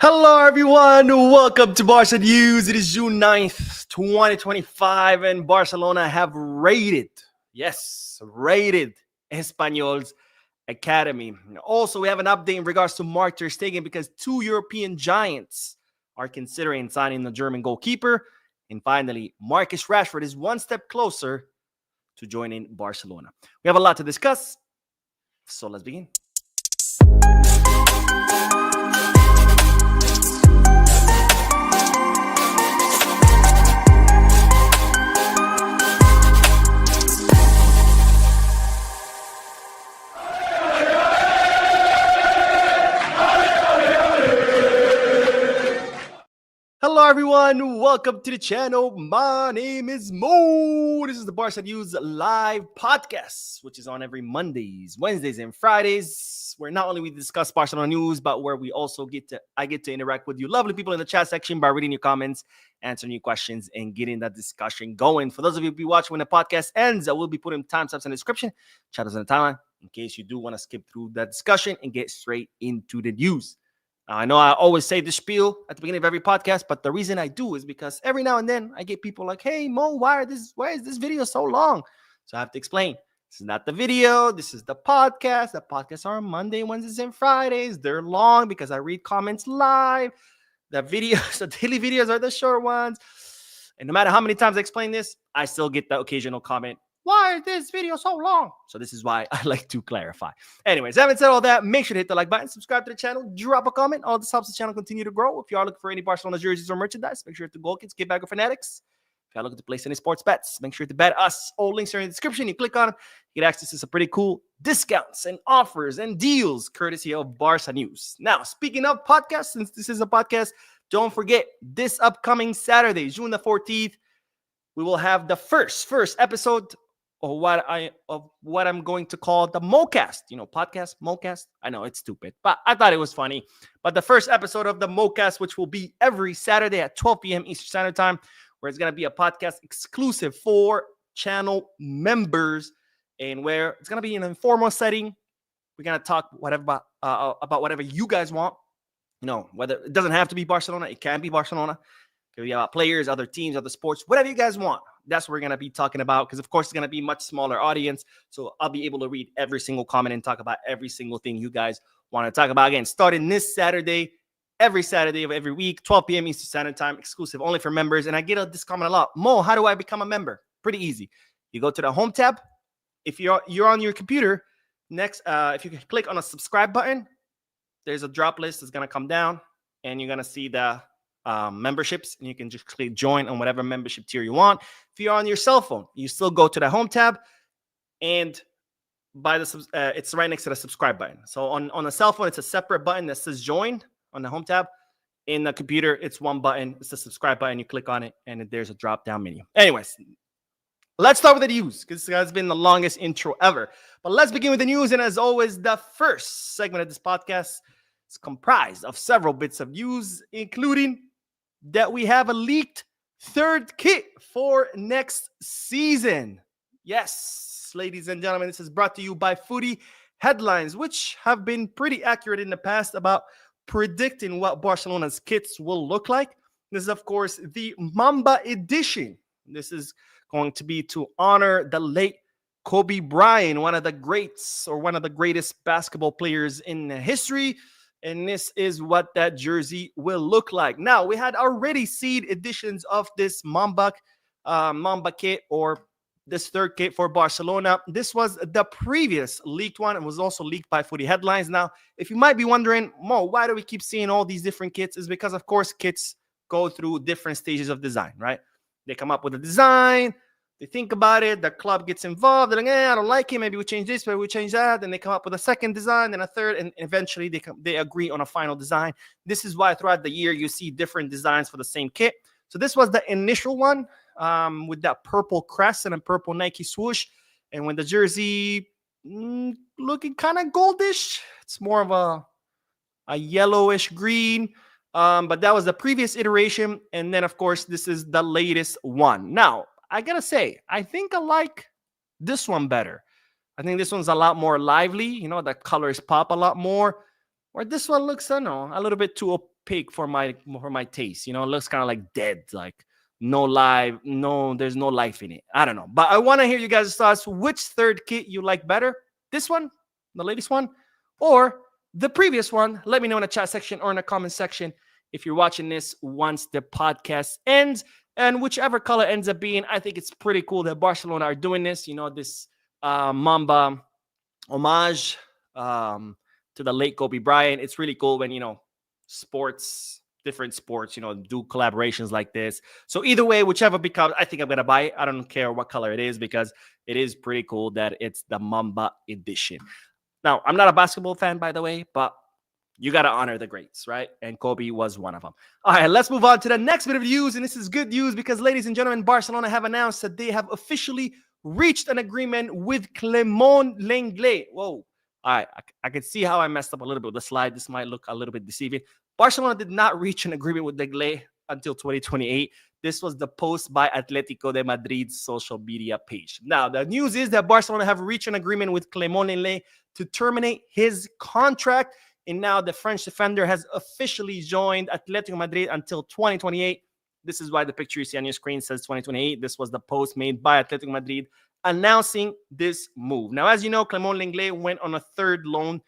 Hello, everyone. Welcome to Barca News. It is June 9th, 2025, and Barcelona have raided Espanyol's academy. Also, we have an update in regards to Marcus Ter Stegen because two European giants are considering signing the German goalkeeper. And finally, Marcus Rashford is one step closer to joining Barcelona. We have a lot to discuss, so let's begin. Hello, everyone. Welcome to the channel. My name is Mo. This is the Barca News live podcast, which is on every Mondays, Wednesdays, and Fridays, where not only we discuss Barcelona news, but where we also get to interact with you lovely people in the chat section by reading your comments, answering your questions, and getting that discussion going. For those of you who be watching when the podcast ends, I will be putting timestamps in the description, channels in the timeline, in case you do want to skip through that discussion and get straight into the news. I know I always say this spiel at the beginning of every podcast, but the reason I do is because every now and then I get people like, hey, Mo, why is this video so long? So I have to explain. This is not the video. This is the podcast. The podcasts are on Monday, Wednesdays, and Fridays. They're long because I read comments live. The videos, the daily videos are the short ones. And no matter how many times I explain this, I still get the occasional comment, why is this video so long? So this is why I like to clarify. Anyways, having said all that, make sure to hit the like button, subscribe to the channel, drop a comment. All this helps the channel continue to grow. If you are looking for any Barcelona jerseys or merchandise, make sure to Goal Kids, Get Back or Fanatics. If you are looking to place any sports bets, make sure to bet us. All links are in the description. You click on it, you get access to some pretty cool discounts and offers and deals courtesy of Barca News. Now, speaking of podcasts, since this is a podcast, don't forget this upcoming Saturday, June the 14th, we will have the first episode of what I'm going to call the MoCast. Podcast, MoCast. I know it's stupid, but I thought it was funny. But the first episode of the MoCast, which will be every Saturday at 12 p.m. Eastern Standard Time, where it's going to be a podcast exclusive for channel members and where it's going to be in an informal setting. We're going to talk about whatever you guys want. Whether it doesn't have to be Barcelona. It can be Barcelona. It can be about players, other teams, other sports, whatever you guys want. That's what we're going to be talking about because, of course, it's going to be a much smaller audience. So I'll be able to read every single comment and talk about every single thing you guys want to talk about. Again, starting this Saturday, every Saturday of every week, 12 p.m. Eastern Standard Time, exclusive only for members. And I get this comment a lot. Mo, how do I become a member? Pretty easy. You go to the home tab. If you're on your computer, next, if you click on a subscribe button, there's a drop list that's going to come down, and you're going to see the memberships, and you can just click join on whatever membership tier you want. If you're on your cell phone, you still go to the home tab, and it's right next to the subscribe button. So on a cell phone, it's a separate button that says join on the home tab. In the computer, it's one button. It's the subscribe button. You click on it, and there's a drop down menu. Anyways, let's start with the news because this has been the longest intro ever. But let's begin with the news. And as always, the first segment of this podcast is comprised of several bits of news, including that we have a leaked third kit for next season. Yes, ladies and gentlemen, this is brought to you by Footy Headlines, which have been pretty accurate in the past about predicting what Barcelona's kits will look like. This is, of course, the Mamba edition. This is going to be to honor the late Kobe Bryant, one of the greats or one of the greatest basketball players in history. And this is what that jersey will look like. Now, we had already seen editions of this Mamba kit or this third kit for Barcelona. This was the previous leaked one. It was also leaked by Footy Headlines. Now, if you might be wondering, Mo, why do we keep seeing all these different kits? Is because, of course, kits go through different stages of design, right? They come up with a design. They think about it. The club gets involved. They're like, I don't like it. Maybe we change this. Maybe we change that. Then they come up with a second design, then a third, and eventually they agree on a final design. This is why throughout the year you see different designs for the same kit. So this was the initial one with that purple crest and a purple Nike swoosh. And when the jersey looking kind of goldish, it's more of a yellowish green. But that was the previous iteration. And then, of course, this is the latest one. Now, I gotta say, I think I like this one better. I think this one's a lot more lively. The colors pop a lot more. Where this one looks, I don't know, a little bit too pig for my taste. You know, it looks kind of like dead, like there's no life in it. I don't know, but I want to hear you guys' thoughts. Which third kit you like better? This one, the latest one, or the previous one? Let me know in the chat section or in the comment section if you're watching this once the podcast ends. And whichever color ends up being, I think it's pretty cool that Barcelona are doing this. You know, this Mamba homage to the late Kobe Bryant. It's really cool when, you know, different sports, you know, do collaborations like this. So either way, whichever becomes, I think I'm going to buy it. I don't care what color it is because it is pretty cool that it's the Mamba edition. Now, I'm not a basketball fan, by the way, but you got to honor the greats, right? And Kobe was one of them. All right, let's move on to the next bit of news. And this is good news because, ladies and gentlemen, Barcelona have announced that they have officially reached an agreement with Clément Lenglet. Whoa. All right, I can see how I messed up a little bit with the slide. This might look a little bit deceiving. Barcelona did not reach an agreement with Lenglet until 2028. This was the post by Atletico de Madrid's social media page. Now, the news is that Barcelona have reached an agreement with Clément Lenglet to terminate his contract. And now the French defender has officially joined Atletico Madrid until 2028. This is why the picture you see on your screen says 2028. This was the post made by Atletico Madrid announcing this move. Now, as you know, Clément Lenglet went on a third loan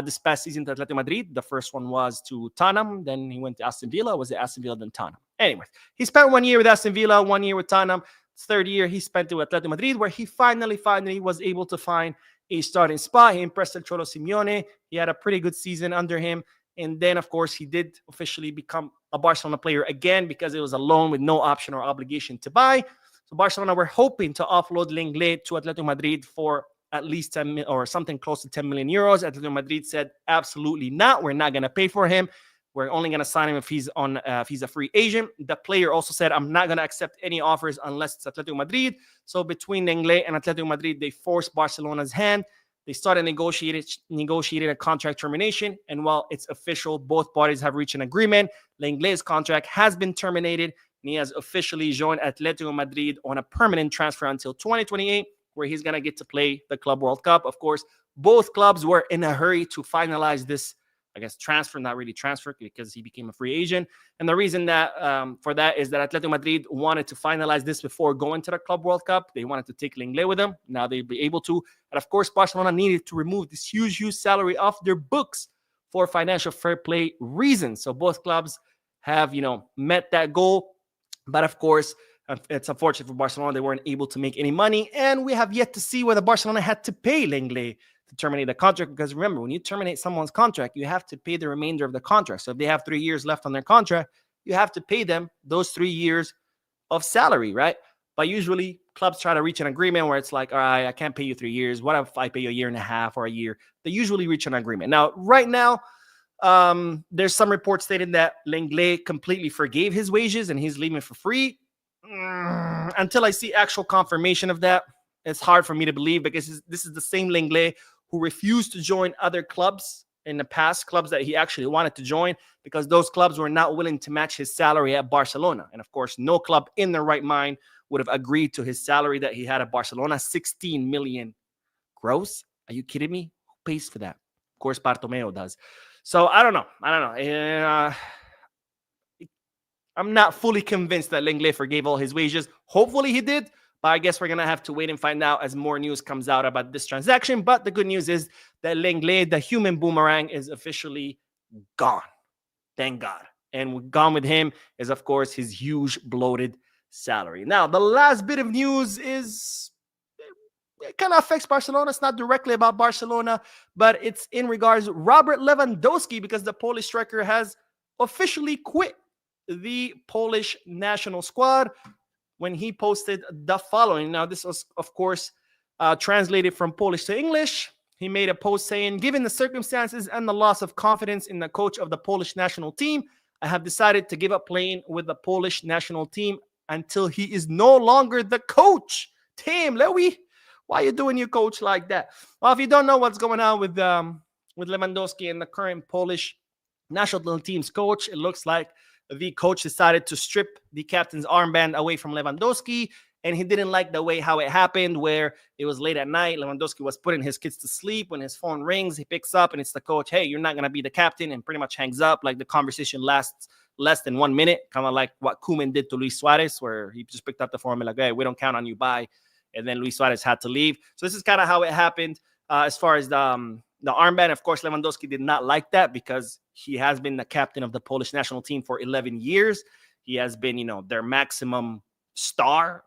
this past season to Atletico Madrid. The first one was to Tottenham. Then he went to Aston Villa. Was it Aston Villa, then Tottenham? Anyways, he spent 1 year with Aston Villa, 1 year with Tottenham. Third year, he spent with Atletico Madrid, where he finally was able to find a starting spot. He impressed El Cholo Simeone. He had a pretty good season under him. And then, of course, he did officially become a Barcelona player again because it was a loan with no option or obligation to buy. So Barcelona were hoping to offload Lenglet to Atletico Madrid for at least 10 or something close to 10 million euros. Atletico Madrid said, absolutely not. We're not going to pay for him. We're only going to sign him if he's a free agent. The player also said, I'm not going to accept any offers unless it's Atletico Madrid. So between Lenglet and Atletico Madrid, they forced Barcelona's hand. They started negotiating a contract termination. And while it's official, both parties have reached an agreement. Lenglet's contract has been terminated, and he has officially joined Atletico Madrid on a permanent transfer until 2028, where he's going to get to play the Club World Cup. Of course, both clubs were in a hurry to finalize this, I guess, transfer, not really transfer because he became a free agent. And the reason that for that is that Atletico Madrid wanted to finalize this before going to the Club World Cup. They wanted to take Lenglet with them. Now they'll be able to. And of course, Barcelona needed to remove this huge salary off their books for financial fair play reasons. So both clubs have, met that goal. But of course, it's unfortunate for Barcelona. They weren't able to make any money. And we have yet to see whether Barcelona had to pay Lenglet to terminate the contract. Because remember, when you terminate someone's contract, you have to pay the remainder of the contract. So if they have 3 years left on their contract, you have to pay them those 3 years of salary, right? But usually clubs try to reach an agreement where it's like, all right, I can't pay you 3 years. What if I pay you a year and a half or a year? They usually reach an agreement. Now, right now, there's some reports stating that Lenglet completely forgave his wages and he's leaving for free. Until I see actual confirmation of that, it's hard for me to believe because this is the same Lenglet who refused to join other clubs in the past, clubs that he actually wanted to join because those clubs were not willing to match his salary at Barcelona. And of course, no club in their right mind would have agreed to his salary that he had at Barcelona, 16 million gross. Are you kidding me? Who pays for that? Of course, Bartomeu does. So I don't know. I'm not fully convinced that Lenglet forgave all his wages. Hopefully he did, but I guess we're going to have to wait and find out as more news comes out about this transaction. But the good news is that Lenglet, the human boomerang, is officially gone. Thank God. And gone with him is, of course, his huge bloated salary. Now, the last bit of news is it kind of affects Barcelona. It's not directly about Barcelona, but it's in regards to Robert Lewandowski because the Polish striker has officially quit the Polish national squad when he posted the following. Now, this was, of course, translated from Polish to English. He made a post saying, given the circumstances and the loss of confidence in the coach of the Polish national team, I have decided to give up playing with the Polish national team until he is no longer the coach. Damn, Lewy, why are you doing your coach like that? Well, if you don't know what's going on with Lewandowski and the current Polish national team's coach, it looks like the coach decided to strip the captain's armband away from Lewandowski And he didn't like the way how it happened, where it was late at night. Lewandowski was putting his kids to sleep. When his phone rings, he picks up and it's the coach. Hey, you're not going to be the captain, and pretty much hangs up. Like the conversation lasts less than 1 minute, kind of like what Koeman did to Luis Suarez, where he just picked up the phone and like, hey, we don't count on you, bye. And then Luis Suarez had to leave. So this is kind of how it happened. As far as the armband, of course, Lewandowski did not like that because he has been the captain of the Polish national team for 11 years. He has been, their maximum star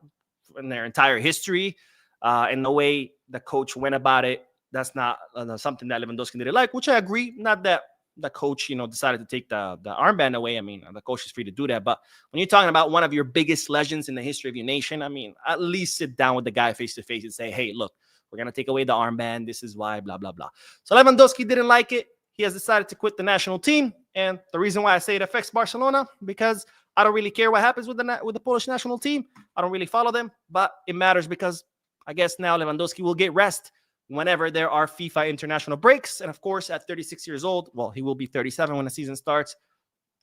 in their entire history. And the way the coach went about it, that's not something that Lewandowski didn't like, which I agree. Not that the coach, decided to take the armband away. I mean, the coach is free to do that. But when you're talking about one of your biggest legends in the history of your nation, I mean, at least sit down with the guy face to face and say, hey, look, we're going to take away the armband. This is why, blah, blah, blah. So Lewandowski didn't like it. He has decided to quit the national team. And the reason why I say it affects Barcelona, because I don't really care what happens with the Polish national team. I don't really follow them, but it matters because I guess now Lewandowski will get rest whenever there are FIFA international breaks. And of course, at 36 years old, well, he will be 37 when the season starts.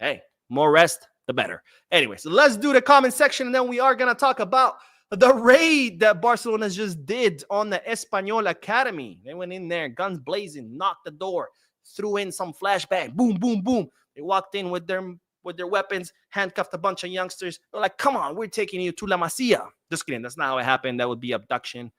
Hey, more rest, the better. Anyway, so let's do the comment section, and then we are going to talk about the raid that Barcelona just did on the Espanyol Academy. They went in there, guns blazing, knocked the door, threw in some flashbang, boom, boom, boom. They walked in with their weapons, handcuffed a bunch of youngsters. They're like, come on, we're taking you to La Masia. Just kidding. That's not how it happened. That would be abduction,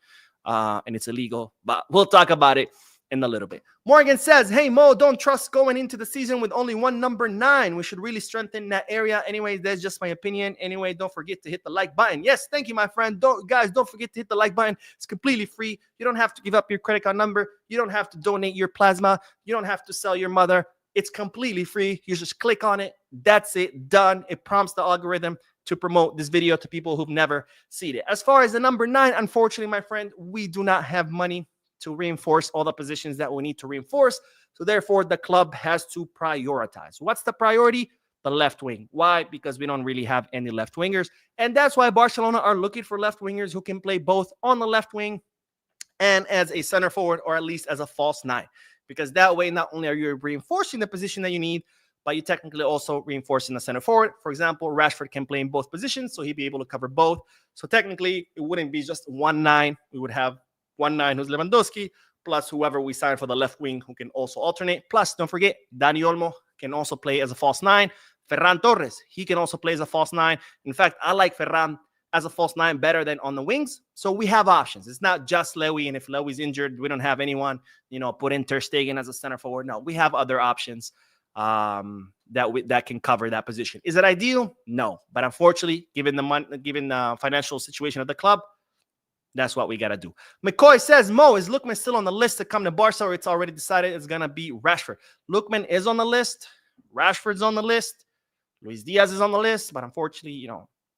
and it's illegal. But we'll talk about it in a little bit. Morgan says, hey, Mo, don't trust going into the season with only one number 9. We should really strengthen that area. Anyway, that's just my opinion. Anyway, don't forget to hit the like button. Yes, thank you, my friend. Don't forget to hit the like button. It's completely free. You don't have to give up your credit card number. You don't have to donate your plasma. You don't have to sell your mother. It's completely free. You just click on it. That's it. Done. It prompts the algorithm to promote this video to people who've never seen it. As far as the number 9, unfortunately, my friend, we do not have money to reinforce all the positions that we need to reinforce. So therefore, the club has to prioritize. What's the priority? The left wing. Why? Because we don't really have any left wingers. And that's why Barcelona are looking for left wingers who can play both on the left wing and as a center forward, or at least as a false 9. Because that way, not only are you reinforcing the position that you need, but you technically also reinforcing the center forward. For example, Rashford can play in both positions, so he'd be able to cover both. So technically, it wouldn't be just 1 9. We would have 1 9 who's Lewandowski, plus whoever we sign for the left wing who can also alternate. Plus, don't forget, Dani Olmo can also play as a false 9. Ferran Torres, he can also play as a false 9. In fact, I like Ferran as a false 9 better than on the wings. So we have options. It's not just Lewy, and if Lewy's injured, we don't have anyone, put in Ter Stegen as a center forward. No, we have other options that can cover that position. Is it ideal? No. But unfortunately, given the financial situation of the club, that's what we got to do. McCoy says, Mo, is Lookman still on the list to come to Barca, or it's already decided it's going to be Rashford? Lookman is on the list. Rashford's on the list. Luis Diaz is on the list. But unfortunately,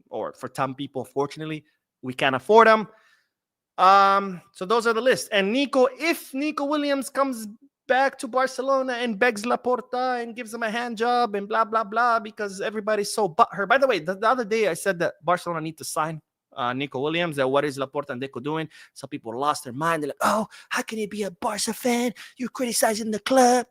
or for some people, fortunately, we can't afford them. So those are the lists. And if Nico Williams comes back to Barcelona and begs Laporta and gives him a hand job and blah, blah, blah, because everybody's so butthurt. By the way, the other day I said that Barcelona need to sign Nico Williams. That what is Laporta and Deco doing? Some people lost their mind. They're like, oh, how can he be a Barca fan? You're criticizing the club.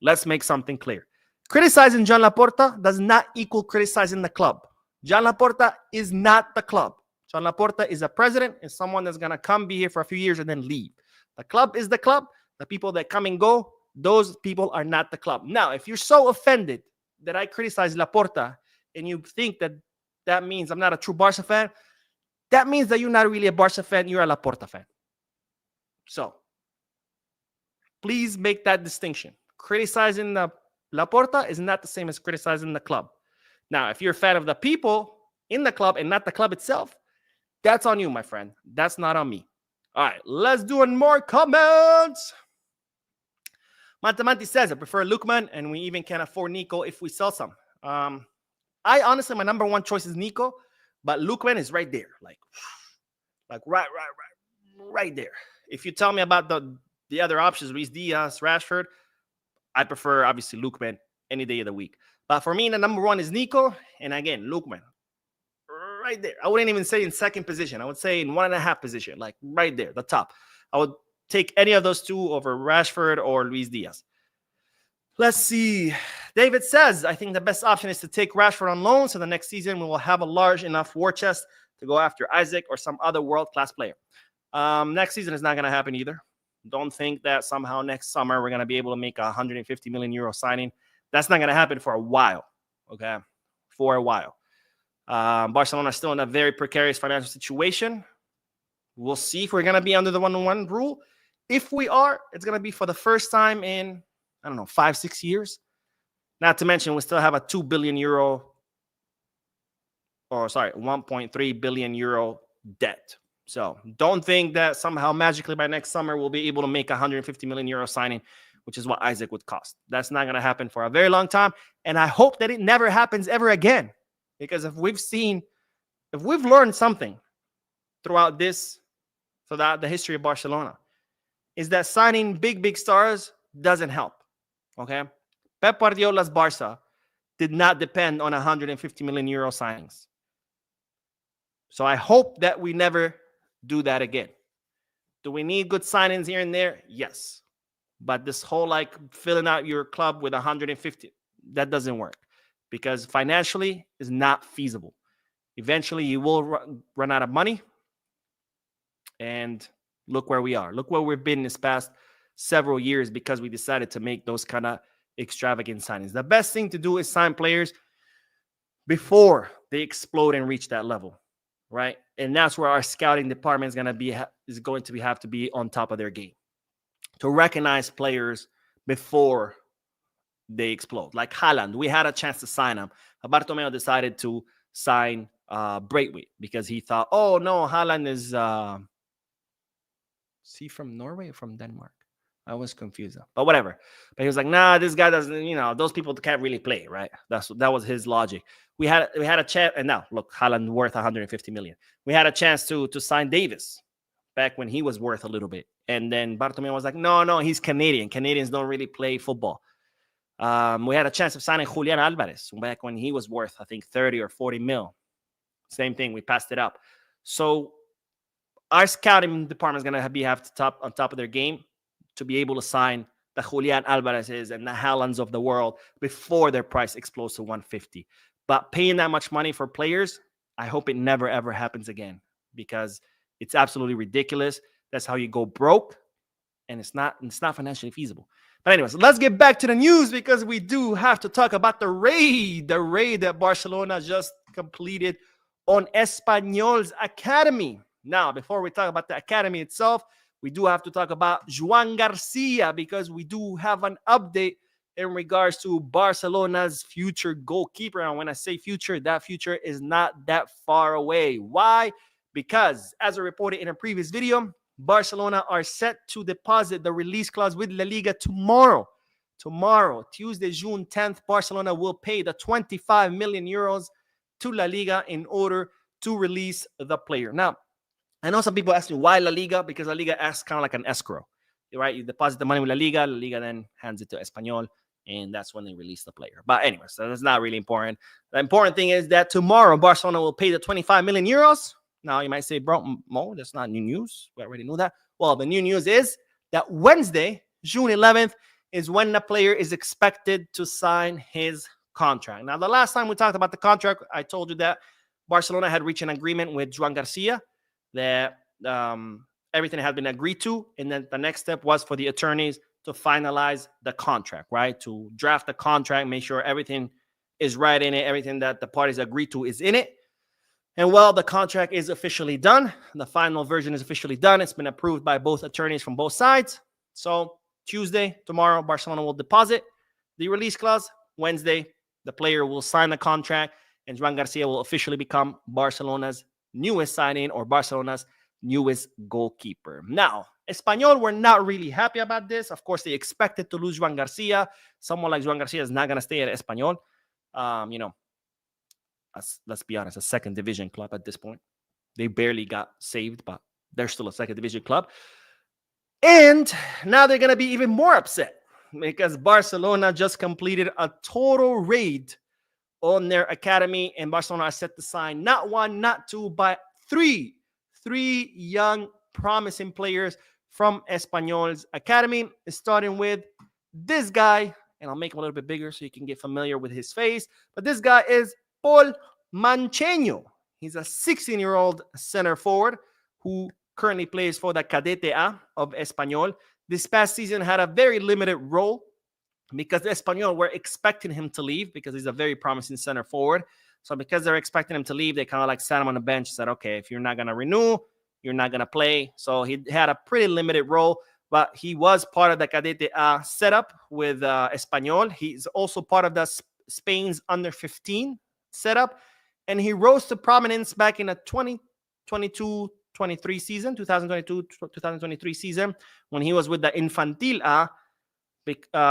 Let's make something clear. Criticizing Joan Laporta does not equal criticizing the club. Joan Laporta is not the club. Joan Laporta is a president, is someone that's going to come be here for a few years and then leave. The club is the club. The people that come and go, those people are not the club. Now, if you're so offended that I criticize Laporta and you think that means I'm not a true Barca fan, that means that you're not really a Barca fan, you're a Laporta fan. So, please make that distinction. Criticizing Laporta is not the same as criticizing the club. Now, if you're a fan of the people in the club and not the club itself, that's on you, my friend. That's not on me. All right, let's do more comments. Matamanti says, I prefer Lookman, and we even can afford Nico if we sell some. I honestly, my number 1 choice is Nico, but Lookman is right there. Like right there. If you tell me about the other options, Luis Diaz, Rashford, I prefer, obviously, Lookman any day of the week. But for me, the number 1 is Nico, and again, Lookman. Right there. I wouldn't even say in second position. I would say in 1.5 position, like right there, the top. I would take any of those 2 over Rashford or Luis Diaz. Let's see. David says, I think the best option is to take Rashford on loan, so the next season we will have a large enough war chest to go after Isaac or some other world-class player. Next season is not going to happen either. Don't think that somehow next summer we're going to be able to make a 150 million euro signing. That's not going to happen for a while, okay? For a while. Barcelona is still in a very precarious financial situation. We'll see if we're going to be under the 1-1 rule. If we are, it's going to be for the first time in, 5-6 years. Not to mention, we still have a 2 billion euro, 1.3 billion euro debt. So don't think that somehow magically by next summer we'll be able to make a 150 million euro signing, which is what Isaac would cost. That's not going to happen for a very long time. And I hope that it never happens ever again. Because if we've learned something throughout the history of Barcelona, is that signing big stars doesn't help. Okay? Pep Guardiola's Barca did not depend on 150 million euro signings. So I hope that we never do that again. Do we need good signings here and there? Yes. But this whole filling out your club with 150, that doesn't work. Because financially is not feasible. Eventually, you will run out of money. And look where we are. Look where we've been this past several years because we decided to make those kind of extravagant signings. The best thing to do is sign players before they explode and reach that level, right? And that's where our scouting department is going to have to be on top of their game to recognize players before they explode. Like Haaland, we had a chance to sign him. Bartomeu decided to sign Braithwaite because he thought, oh no, Haaland is he from Norway or from Denmark? I was confused. But whatever. But he was like, nah, this guy doesn't, those people can't really play, right? That was his logic. We had a chance, and now look, Haaland worth 150 million. We had a chance to sign Davis back when he was worth a little bit. And then Bartomeu was like, no, he's Canadian. Canadians don't really play football. We had a chance of signing Julian Alvarez back when he was worth, I think, 30 or 40 mil. Same thing. We passed it up. So our scouting department is going to have on top of their game to be able to sign the Julian Alvarez's and the Haalands of the world before their price explodes to 150. But paying that much money for players, I hope it never, ever happens again because it's absolutely ridiculous. That's how you go broke, and it's not financially feasible. But anyways, let's get back to the news because we do have to talk about the raid that Barcelona just completed on Espanyol's academy. Now, before we talk about the academy itself, we do have to talk about Joan Garcia because we do have an update in regards to Barcelona's future goalkeeper. And when I say future, that future is not that far away. Why? Because as I reported in a previous video, Barcelona are set to deposit the release clause with La Liga tomorrow. Tomorrow, Tuesday, June 10th, Barcelona will pay the 25 million euros to La Liga in order to release the player. Now, I know some people ask me why La Liga, because La Liga acts kind of like an escrow, right? You deposit the money with La Liga then hands it to Espanyol, and that's when they release the player. But anyway, so that's not really important. The important thing is that tomorrow, Barcelona will pay the 25 million euros. Now, you might say, bro, Mo, that's not new news. We already knew that. Well, the new news is that Wednesday, June 11th, is when the player is expected to sign his contract. Now, the last time we talked about the contract, I told you that Barcelona had reached an agreement with Joan Garcia that everything had been agreed to, and then the next step was for the attorneys to finalize the contract, right? To draft the contract, make sure everything is right in it, everything that the parties agreed to is in it. And well, the contract is officially done. The final version is officially done. It's been approved by both attorneys from both sides. So Tuesday, tomorrow, Barcelona will deposit the release clause. Wednesday, the player will sign the contract, and Joan Garcia will officially become Barcelona's newest signing or Barcelona's newest goalkeeper. Now, Espanyol were not really happy about this. Of course, they expected to lose Joan Garcia. Someone like Joan Garcia is not going to stay at Espanyol. Let's be honest, a second division club at this point. They barely got saved, but they're still a second division club. And now they're going to be even more upset because Barcelona just completed a total raid on their academy, and Barcelona are set to sign not one, not two, but three young, promising players from Espanyol's academy, starting with this guy, and I'll make him a little bit bigger so you can get familiar with his face, but this guy is Paul Mancheño. He's a 16-year-old center forward who currently plays for the Cadete A of Espanyol. This past season had a very limited role because the Espanyol were expecting him to leave because he's a very promising center forward. So because they're expecting him to leave, they kind of like sat him on the bench and said, okay, if you're not going to renew, you're not going to play. So he had a pretty limited role, but he was part of the Cadete A setup with Espanyol. He's also part of the Spain's under-15 setup, and he rose to prominence back in the 2022-23 season, 2022-2023 season, when he was with the Infantil A,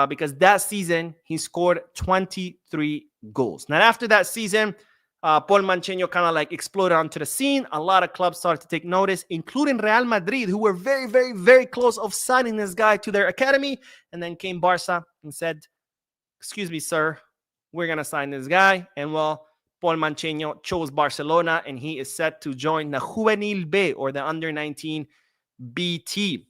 because that season he scored 23 goals. Now, after that season, Paul Mancheño kind of like exploded onto the scene. A lot of clubs started to take notice, including Real Madrid, who were very, very, very close of signing this guy to their academy. And then came Barca and said, excuse me, sir, we're going to sign this guy. And well, Paul Mancheño chose Barcelona, and he is set to join the Juvenil B, or the under-19 B team.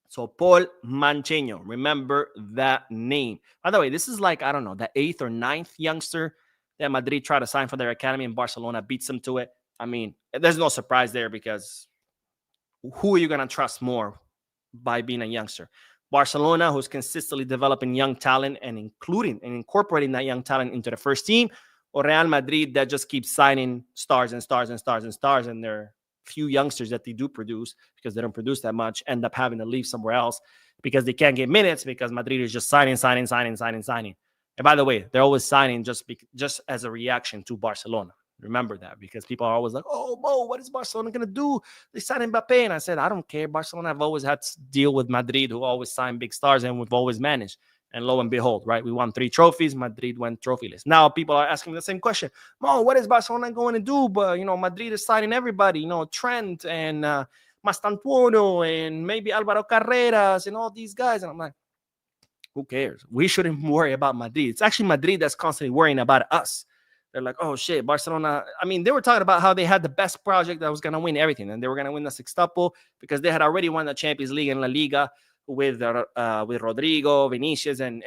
So Paul Mancheño, remember that name. By the way, this is like, I don't know, the 8th or 9th youngster that Madrid tried to sign for their academy, and Barcelona beats them to it. I mean, there's no surprise there, because who are you going to trust more by being a youngster? Barcelona, who's consistently developing young talent and incorporating that young talent into the first team, or Real Madrid that just keeps signing stars and stars and stars and stars, and their few youngsters that they do produce, because they don't produce that much, end up having to leave somewhere else because they can't get minutes, because Madrid is just signing. And by the way, they're always signing just as a reaction to Barcelona. Remember that, because people are always like, oh, Mo, what is Barcelona going to do? They signed Mbappe. And I said, I don't care. Barcelona have always had to deal with Madrid, who always sign big stars, and we've always managed. And lo and behold, right, we won 3 trophies. Madrid went trophyless. Now people are asking the same question. Mo, what is Barcelona going to do? But, Madrid is signing everybody, Trent and Mastantuono and maybe Alvaro Carreras and all these guys. And I'm like, who cares? We shouldn't worry about Madrid. It's actually Madrid that's constantly worrying about us. They're like, oh, shit, Barcelona. I mean, they were talking about how they had the best project that was going to win everything. And they were going to win the sextuple because they had already won the Champions League and La Liga with Rodrigo, Vinicius, and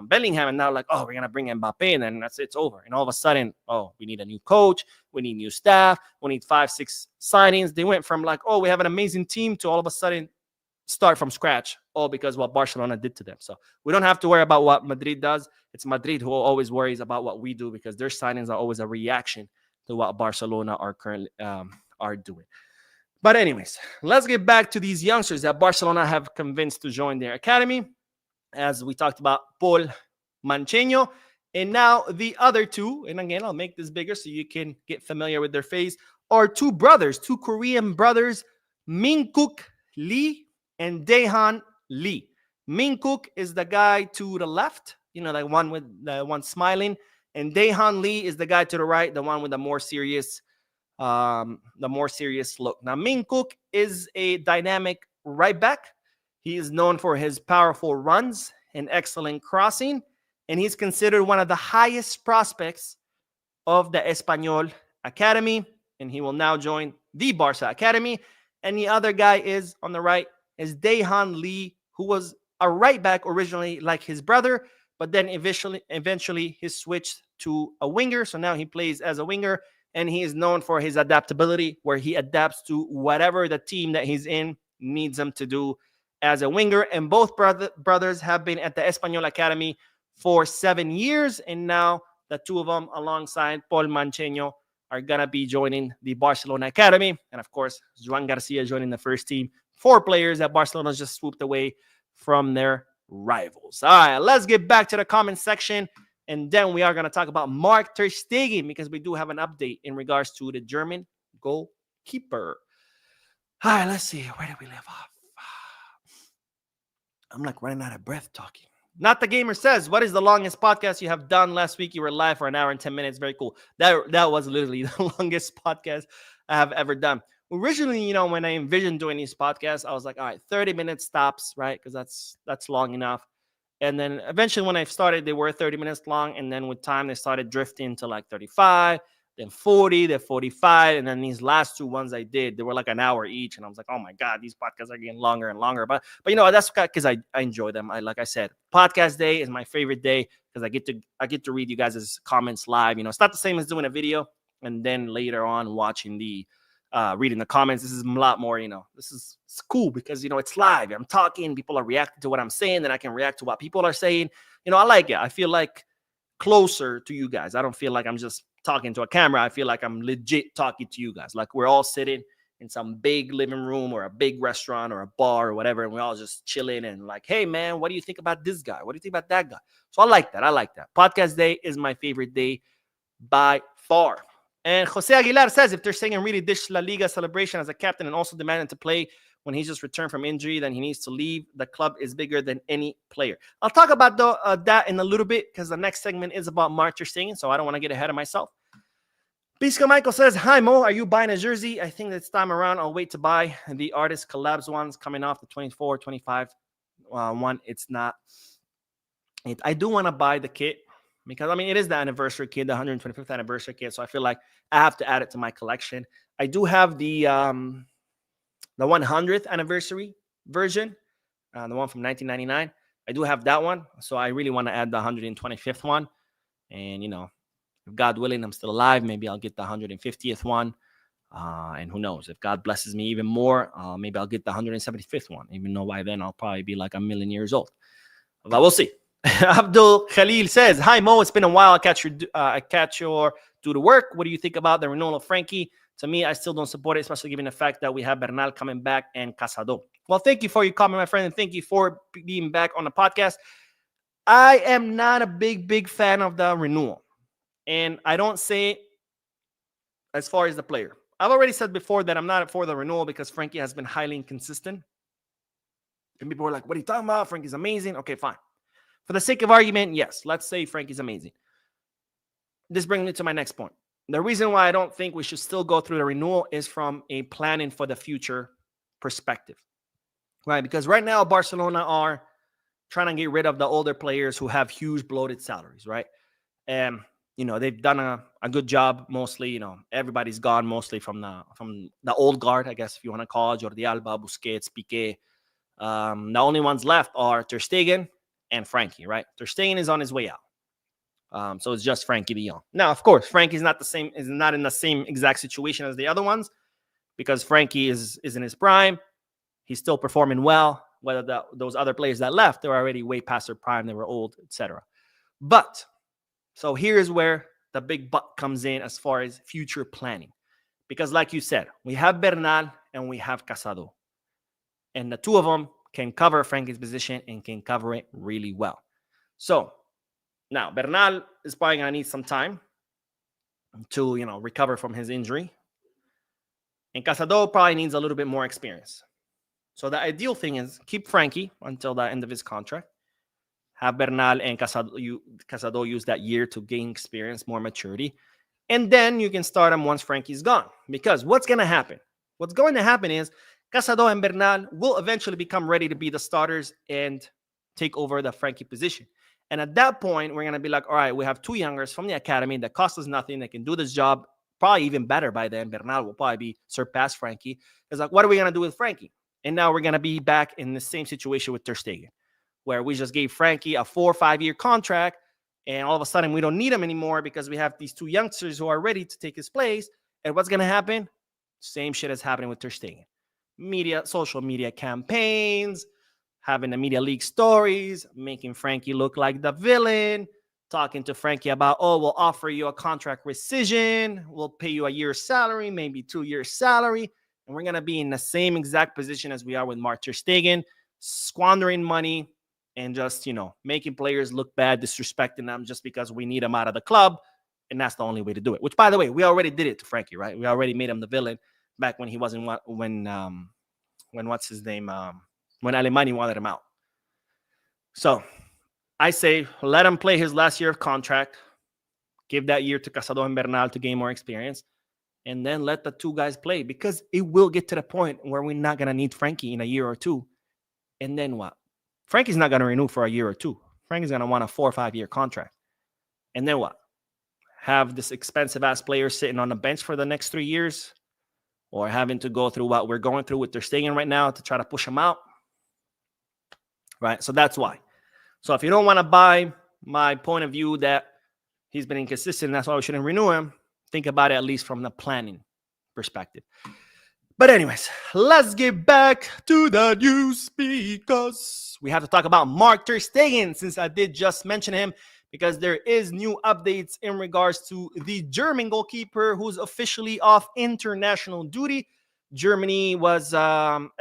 Bellingham. And now, like, oh, we're going to bring Mbappe, and then it's over. And all of a sudden, oh, we need a new coach. We need new staff. We need 5-6 signings. They went from like, oh, we have an amazing team, to all of a sudden start from scratch, all because what Barcelona did to them. So we don't have to worry about what Madrid does. It's Madrid who always worries about what we do, because their signings are always a reaction to what Barcelona are currently are doing. But anyways, let's get back to these youngsters that Barcelona have convinced to join their academy. As we talked about, Paul Mancheño, and now the other two, and again, I'll make this bigger so you can get familiar with their face, are two Korean brothers, Min-Kook Lee and Daehan Lee. Min-Kook is the guy to the left, the one with the one smiling, and Daehan Lee is the guy to the right, the one with the more serious look. Now, Min-Kook is a dynamic right back. He is known for his powerful runs and excellent crossing, and he's considered one of the highest prospects of the Espanyol Academy, and he will now join the Barca Academy. And the other guy is on the right is Daehan Lee, who was a right back originally like his brother, but then eventually he switched to a winger. So now he plays as a winger, and he is known for his adaptability, where he adapts to whatever the team that he's in needs him to do as a winger. And both brothers have been at the Espanyol Academy for 7 years, and now the two of them, alongside Paul Mancheño, are going to be joining the Barcelona Academy. And of course, Joan Garcia joining the first team. 4 players that Barcelona just swooped away from their rivals. All right, let's get back to the comment section. And then we are going to talk about Mark Ter Stegen, because we do have an update in regards to the German goalkeeper. All right, let's see. Where did we leave off? I'm like running out of breath talking. Not the Gamer says, what is the longest podcast you have done? Last week you were live for an hour and 10 minutes. Very cool. That was literally the longest podcast I have ever done. Originally, when I envisioned doing these podcasts, I was like, all right, 30 minutes stops, right? Because that's long enough. And then eventually when I started, they were 30 minutes long. And then with time, they started drifting to like 35, then 40, then 45. And then these last 2 ones I did, they were like an hour each. And I was like, oh my God, these podcasts are getting longer and longer. But that's because I enjoy them. Like I said, podcast day is my favorite day, because I get to read you guys' comments live. It's not the same as doing a video. and then later on watching the reading the comments. This is a lot more, it's cool because, it's live. I'm talking, people are reacting to what I'm saying, then I can react to what people are saying. I like it. I feel like closer to you guys. I don't feel like I'm just talking to a camera. I feel like I'm legit talking to you guys. Like we're all sitting in some big living room or a big restaurant or a bar or whatever, and we're all just chilling and like, hey, man, what do you think about this guy? What do you think about that guy? So I like that. Podcast day is my favorite day by far. And Jose Aguilar says, if Ter Stegen really dished La Liga celebration as a captain and also demanded to play when he just returned from injury, then he needs to leave. The club is bigger than any player. I'll talk about that in a little bit because the next segment is about Ter Stegen, so I don't want to get ahead of myself. Bisco Michael says, hi, Mo. Are you buying a jersey? I think this time around I'll wait to buy the artist collabs ones coming off the 24, 25 one. It's not. I do want to buy the kit because, it is the anniversary kit, the 125th anniversary kit, so I feel like I have to add it to my collection. I do have the 100th anniversary version, the one from 1999. I do have that one, so I really want to add the 125th one. And, if God willing, I'm still alive, maybe I'll get the 150th one. And who knows, if God blesses me even more, maybe I'll get the 175th one, even though by then I'll probably be like a million years old. But we'll see. Abdul Khalil says, hi, Mo. It's been a while. I catch your do the work. What do you think about the renewal of Frankie? To me, I still don't support it, especially given the fact that we have Bernal coming back and Casado. Well, thank you for your comment, my friend, and thank you for being back on the podcast. I am not a big fan of the renewal. And I don't say it as far as the player. I've already said before that I'm not for the renewal because Frankie has been highly inconsistent. And people are like, what are you talking about? Frankie's amazing. Okay, fine. For the sake of argument, yes, let's say Frankie's amazing. This brings me to my next point. The reason why I don't think we should still go through the renewal is from a planning for the future perspective, right? Because right now, Barcelona are trying to get rid of the older players who have huge bloated salaries, right? And, they've done a good job mostly. Everybody's gone mostly from the old guard, I guess, if you want to call it, Jordi Alba, Busquets, Piqué. The only ones left are Ter Stegen and Frankie, right? Ter Stegen is on his way out. So it's just Frankie de Jong. Now, of course, Frankie's not in the same exact situation as the other ones because Frankie is in his prime. He's still performing well. Whether those other players that left, they're already way past their prime. They were old, etc. But, so here's where the big but comes in as far as future planning. Because like you said, we have Bernal and we have Casado. And the two of them can cover Frankie's position and can cover it really well. So, now, Bernal is probably going to need some time to, recover from his injury. And Casado probably needs a little bit more experience. So the ideal thing is keep Frankie until the end of his contract. Have Bernal and Casado use that year to gain experience, more maturity. And then you can start him once Frankie's gone. Because what's going to happen? What's going to happen is Casado and Bernal will eventually become ready to be the starters and take over the Frankie position. And at that point, we're going to be like, all right, we have two youngers from the academy that cost us nothing. They can do this job probably even better by then. Bernal will probably surpass Frankie. It's like, what are we going to do with Frankie? And now we're going to be back in the same situation with Ter Stegen, where we just gave Frankie a 4 or 5 year contract. And all of a sudden, we don't need him anymore because we have these two youngsters who are ready to take his place. And what's going to happen? Same shit is happening with Ter Stegen. Social media campaigns, having the media leak stories, making Frankie look like the villain, talking to Frankie about, oh, we'll offer you a contract rescission. We'll pay you a year's salary, maybe 2 years' salary. And we're going to be in the same exact position as we are with Ter Stegen, squandering money and just, making players look bad, disrespecting them just because we need them out of the club. And that's the only way to do it. Which, by the way, we already did it to Frankie, right? We already made him the villain back when he wasn't, when what's his name? When Alemany wanted him out. So I say, let him play his last year of contract. Give that year to Casado and Bernal to gain more experience. And then let the two guys play. Because it will get to the point where we're not going to need Frankie in a year or two. And then what? Frankie's not going to renew for a year or two. Frankie's going to want a 4 or 5 year contract. And then what? Have this expensive-ass player sitting on the bench for the next 3 years? Or having to go through what we're going through with Ter Stegen right now to try to push him out? Right? So that's why. So if you don't want to buy my point of view that he's been inconsistent, that's why we shouldn't renew him, think about it at least from the planning perspective. But anyways, let's get back to the news because we have to talk about Mark Ter Stegen, since I did just mention him, because there is new updates in regards to the German goalkeeper who's officially off international duty. Germany was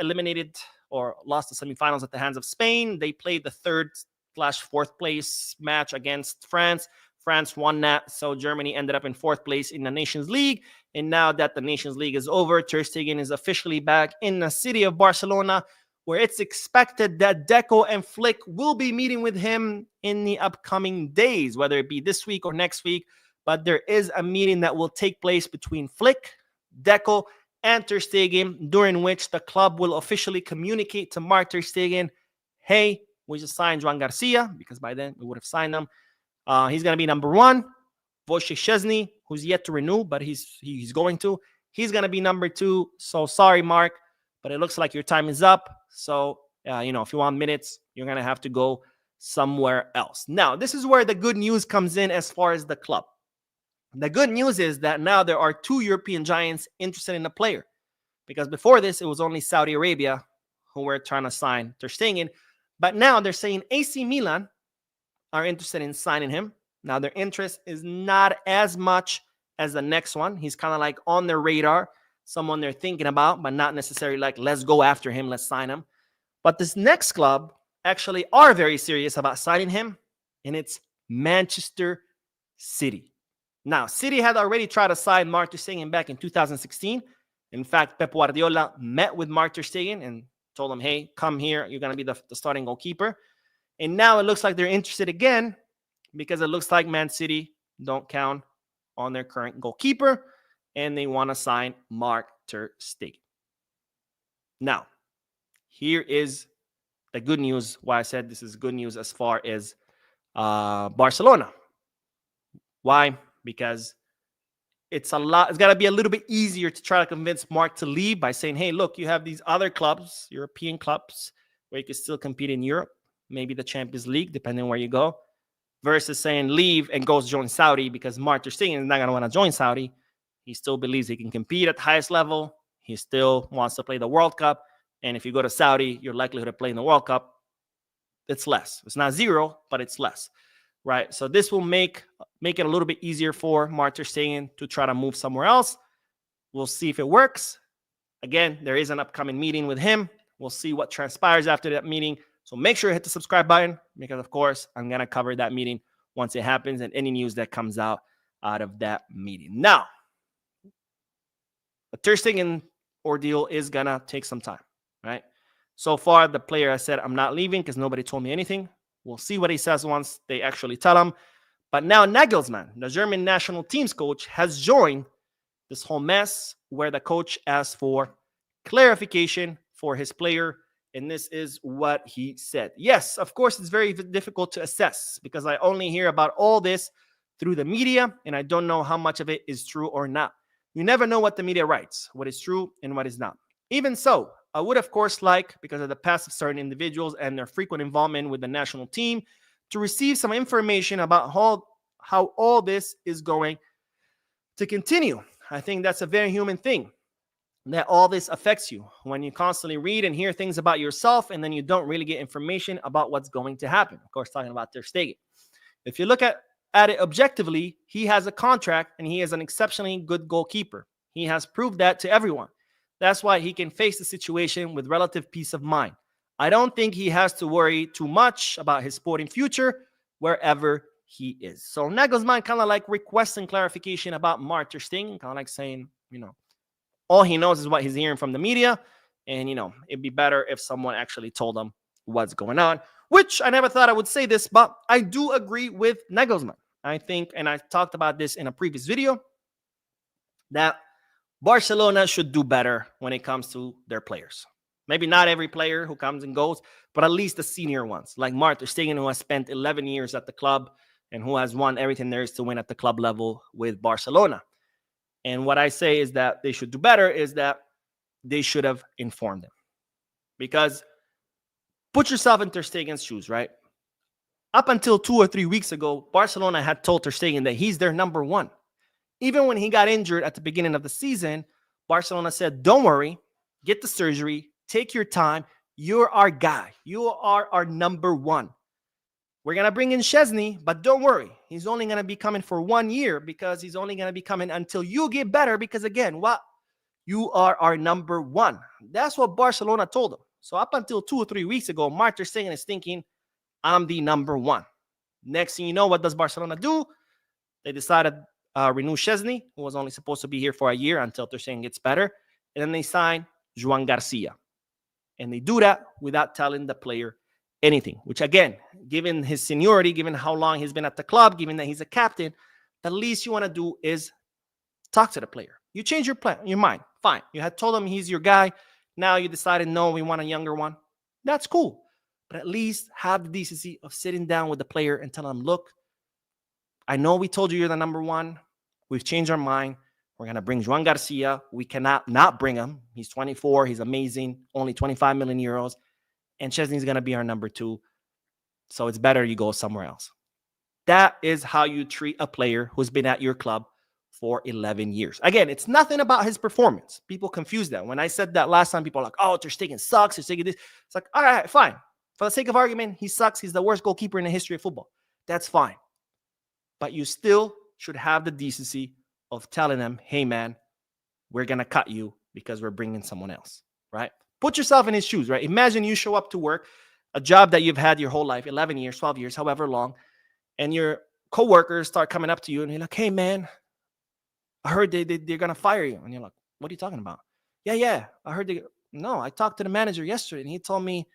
eliminated or lost the semifinals at the hands of Spain. They played the third/fourth place match against France. France won that, so Germany ended up in fourth place in the Nations League. And now that the Nations League is over, Ter Stegen is officially back in the city of Barcelona, where it's expected that Deco and Flick will be meeting with him in the upcoming days, whether it be this week or next week. But there is a meeting that will take place between Flick, Deco, and Ter Stegen, during which the club will officially communicate to Mark Ter Stegen, hey, we just signed Joan Garcia, because by then we would have signed him. He's going to be number one. Wojciech Szczesny, who's yet to renew, but he's going to. He's going to be number two. So sorry, Mark, but it looks like your time is up. So, if you want minutes, you're going to have to go somewhere else. Now, this is where the good news comes in as far as the club. The good news is that now there are two European giants interested in the player, because before this, it was only Saudi Arabia who were trying to sign Ter Stegen. But now they're saying AC Milan are interested in signing him. Now, their interest is not as much as the next one. He's kind of like on their radar, someone they're thinking about, but not necessarily like, let's go after him, let's sign him. But this next club actually are very serious about signing him, and it's Manchester City. Now, City had already tried to sign Mark Ter Stegen back in 2016. In fact, Pep Guardiola met with Mark Ter Stegen and told him, hey, come here, you're going to be the starting goalkeeper. And now it looks like they're interested again, because it looks like Man City don't count on their current goalkeeper, and they want to sign Mark Ter Stegen. Now, here is the good news, why I said this is good news as far as Barcelona. Why? Because it's got to be a little bit easier to try to convince Mark to leave by saying, hey, look, you have these other clubs, European clubs, where you can still compete in Europe, maybe the Champions League, depending on where you go, versus saying leave and go join Saudi, because Mark Ter Stegen is not going to want to join Saudi. He still believes he can compete at the highest level. He still wants to play the World Cup. And if you go to Saudi, your likelihood of playing the World Cup, it's less. It's not zero, but it's less, right? So this will make it a little bit easier for Mark Ter Stegen to try to move somewhere else. We'll see if it works. Again, there is an upcoming meeting with him. We'll see what transpires after that meeting. So make sure you hit the subscribe button, because, of course, I'm going to cover that meeting once it happens and any news that comes out of that meeting. Now, the Ter Stegen ordeal is going to take some time, right? So far, the player has said, I'm not leaving because nobody told me anything. We'll see what he says once they actually tell him. But now Nagelsmann, the German national team's coach, has joined this whole mess where the coach asked for clarification for his player. And this is what he said. Yes, of course, it's very difficult to assess, because I only hear about all this through the media, and I don't know how much of it is true or not. You never know what the media writes, what is true and what is not. Even so, I would, of course, like, because of the past of certain individuals and their frequent involvement with the national team, to receive some information about how all this is going to continue. I think that's a very human thing, that all this affects you when you constantly read and hear things about yourself, and then you don't really get information about what's going to happen. Of course, talking about Ter Stegen. If you look at it objectively, he has a contract and he is an exceptionally good goalkeeper. He has proved that to everyone. That's why he can face the situation with relative peace of mind. I don't think he has to worry too much about his sporting future wherever he is. So Nagelsmann kind of like requesting clarification about Mark Ter Stegen, kind of like saying, all he knows is what he's hearing from the media. And, it'd be better if someone actually told him what's going on, which I never thought I would say this, but I do agree with Nagelsmann. I think, and I talked about this in a previous video, that Barcelona should do better when it comes to their players. Maybe not every player who comes and goes, but at least the senior ones, like Mark Ter Stegen, who has spent 11 years at the club and who has won everything there is to win at the club level with Barcelona. And what I say is that they should do better is that they should have informed them. Because put yourself in Ter Stegen's shoes, right? Up until 2 or 3 weeks ago, Barcelona had told Ter Stegen that he's their number one. Even when he got injured at the beginning of the season, Barcelona said, don't worry, get the surgery, take your time. You're our guy. You are our number one. We're going to bring in Szczesny, but don't worry. He's only going to be coming for 1 year because he's only going to be coming until you get better because, again, what? You are our number one. That's what Barcelona told him. So up until 2 or 3 weeks ago, Marcus Rashford is thinking, I'm the number one. Next thing you know, what does Barcelona do? They decided renew Szczesny, who was only supposed to be here for a year until Ter Stegen gets better. And then they sign Joan Garcia. And they do that without telling the player anything, which, again, given his seniority, given how long he's been at the club, given that he's a captain, the least you want to do is talk to the player. You change your plan, your mind. Fine. You had told him he's your guy. Now you decided, no, we want a younger one. That's cool. But at least have the decency of sitting down with the player and telling him, look, I know we told you you're the number one. We've changed our mind. We're going to bring Joan Garcia. We cannot not bring him. He's 24. He's amazing. Only 25 million euros. And Szczesny's going to be our number two. So it's better you go somewhere else. That is how you treat a player who's been at your club for 11 years. Again, it's nothing about his performance. People confuse that. When I said that last time, people are like, oh, Ter Stegen sucks. Ter Stegen this. It's like, all right, fine. For the sake of argument, he sucks. He's the worst goalkeeper in the history of football. That's fine. But you still should have the decency of telling them, hey, man, we're going to cut you because we're bringing someone else, right? Put yourself in his shoes, right? Imagine you show up to work, a job that you've had your whole life, 11 years, 12 years, however long, and your coworkers start coming up to you and you're like, hey, man, I heard they're going to fire you. And you're like, what are you talking about? Yeah, I heard no, I talked to the manager yesterday and he told me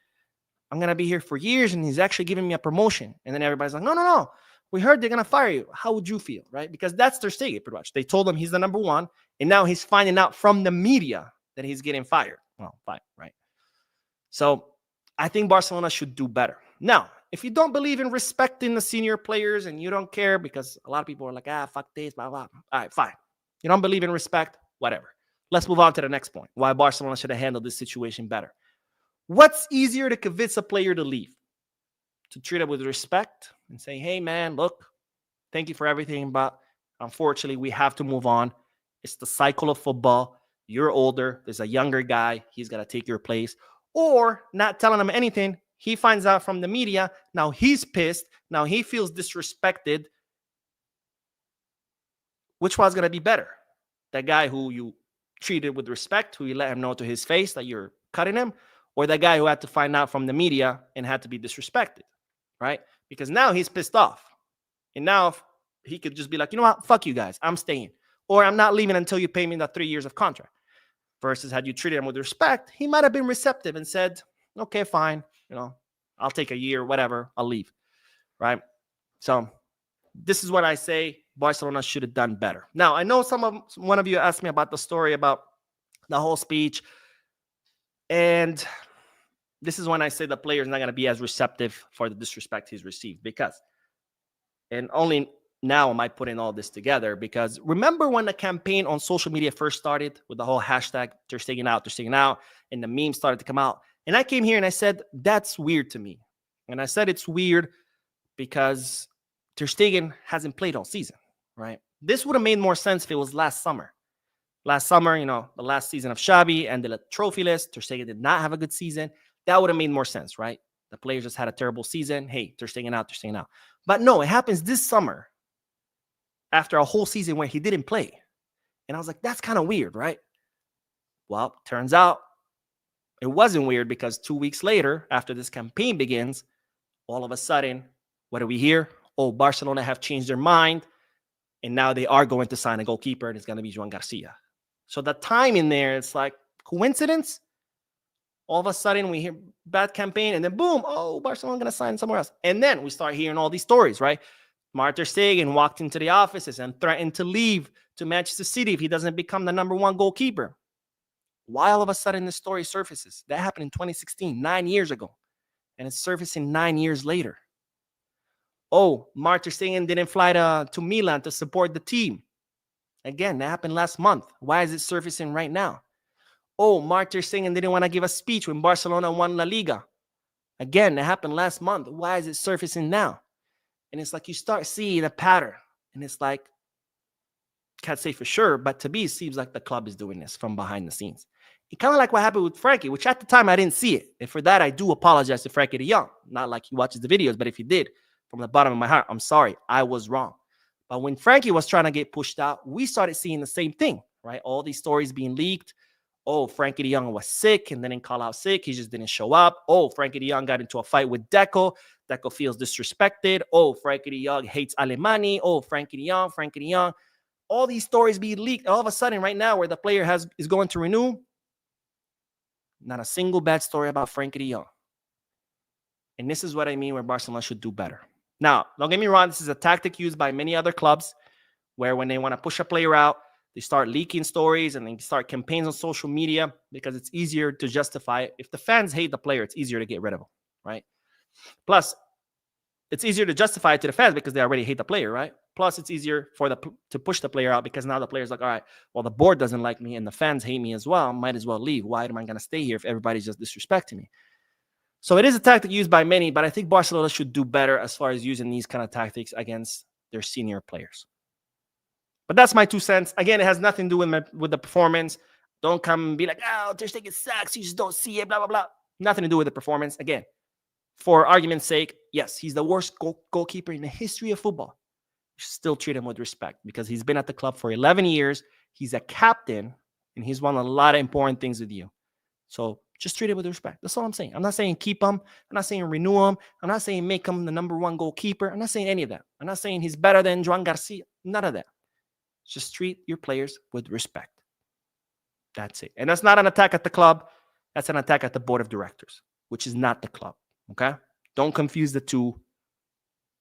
I'm going to be here for years and he's actually giving me a promotion. And then everybody's like, no. We heard they're going to fire you. How would you feel, right? Because that's Ter Stegen, pretty much. They told him he's the number one, and now he's finding out from the media that he's getting fired. Well, fine, right? So I think Barcelona should do better. Now, if you don't believe in respecting the senior players and you don't care because a lot of people are like, fuck this, blah, blah. All right, fine. You don't believe in respect, whatever. Let's move on to the next point, why Barcelona should have handled this situation better. What's easier to convince a player to leave? To treat him with respect and say, hey, man, look, thank you for everything, but unfortunately, we have to move on. It's the cycle of football. You're older. There's a younger guy. He's got to take your place. Or not telling him anything. He finds out from the media. Now he's pissed. Now he feels disrespected. Which one's going to be better? That guy who you treated with respect, who you let him know to his face that you're cutting him, or that guy who had to find out from the media and had to be disrespected? Right? Because now he's pissed off. And now he could just be like, you know what? Fuck you guys. I'm staying. Or I'm not leaving until you pay me that 3 years of contract. Versus had you treated him with respect, he might have been receptive and said, okay, fine. I'll take a year, whatever. I'll leave. Right? So this is what I say Barcelona should have done better. Now, I know one of you asked me about the story about the whole speech. And this is when I say the player is not going to be as receptive for the disrespect he's received and only now am I putting all this together because remember when the campaign on social media first started with the whole hashtag Ter Stegen out, and the memes started to come out. And I came here and I said, that's weird to me. And I said it's weird because Ter Stegen hasn't played all season, right? This would have made more sense if it was last summer. Last summer, the last season of Xavi and the trophy list, Ter Stegen did not have a good season. That would have made more sense, right? The players just had a terrible season. Hey, Ter Stegen out. But no, it happens this summer after a whole season where he didn't play. And I was like, that's kind of weird, right? Well, turns out it wasn't weird because 2 weeks later, after this campaign begins, all of a sudden, what do we hear? Oh, Barcelona have changed their mind. And now they are going to sign a goalkeeper and it's going to be Joan Garcia. So the time in there, it's like coincidence. All of a sudden, we hear bad campaign, and then boom, oh, Barcelona going to sign somewhere else. And then we start hearing all these stories, right? Ter Stegen walked into the offices and threatened to leave to Manchester City if he doesn't become the number one goalkeeper. Why all of a sudden this story surfaces? That happened in 2016, 9 years ago. And it's surfacing 9 years later. Oh, Ter Stegen didn't fly to Milan to support the team. Again, that happened last month. Why is it surfacing right now? Oh, Ter Stegen didn't want to give a speech when Barcelona won La Liga. Again, that happened last month. Why is it surfacing now? And it's like you start seeing a pattern. And it's like, Can't say for sure, but to me, it seems like the club is doing this from behind the scenes. It kind of like what happened with Frankie, which at the time I didn't see it. And for that, I do apologize to Frankie de Jong. Not like he watches the videos, but if he did, from the bottom of my heart, I'm sorry. I was wrong. But when Frankie was trying to get pushed out, we started seeing the same thing, right? All these stories being leaked. Oh, Frankie de Jong was sick and didn't call out sick. He just didn't show up. Oh, Frankie de Jong got into a fight with Deco. Deco feels disrespected. Oh, Frankie de Jong hates Alemany. Oh, Frankie de Jong. All these stories being leaked. All of a sudden, right now, where the player is going to renew, not a single bad story about Frankie de Jong. And this is what I mean where Barcelona should do better. Now, don't get me wrong. This is a tactic used by many other clubs where when they want to push a player out, they start leaking stories and they start campaigns on social media because it's easier to justify it. If the fans hate the player, it's easier to get rid of him, right? Plus, it's easier to justify it to the fans because they already hate the player, right? Plus, it's easier to push the player out because now the player's like, all right, well, the board doesn't like me and the fans hate me as well. Might as well leave. Why am I going to stay here if everybody's just disrespecting me? So it is a tactic used by many, but I think Barcelona should do better as far as using these kind of tactics against their senior players. But that's my 2 cents. Again, it has nothing to do with the performance. Don't come and be like, oh, Ter Stegen sucks. You just don't see it, blah, blah, blah. Nothing to do with the performance. Again, for argument's sake, yes, he's the worst goalkeeper in the history of football. You should still treat him with respect because he's been at the club for 11 years. He's a captain, and he's won a lot of important things with you. So just treat it with respect. That's all I'm saying. I'm not saying keep him. I'm not saying renew him. I'm not saying make him the number 1 goalkeeper. I'm not saying any of that. I'm not saying he's better than Joan Garcia. None of that. Just treat your players with respect. That's it. And that's not an attack at the club. That's an attack at the board of directors, which is not the club. Okay? Don't confuse the two.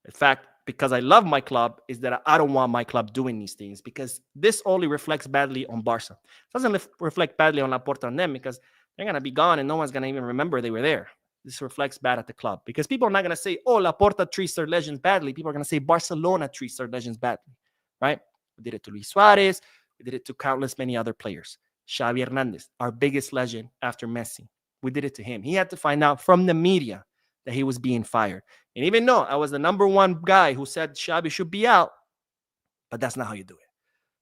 In fact, because I love my club, is that I don't want my club doing these things because this only reflects badly on Barca. It doesn't reflect badly on Laporta and them because they're going to be gone and no one's going to even remember they were there. This reflects bad at the club because people are not going to say, oh, Laporta treats their legends badly. People are going to say Barcelona treats their legends badly, right? We did it to Luis Suarez. We did it to countless many other players. Xavi Hernandez, our biggest legend after Messi. We did it to him. He had to find out from the media that he was being fired. And even though I was the number 1 guy who said Xavi should be out, but that's not how you do it.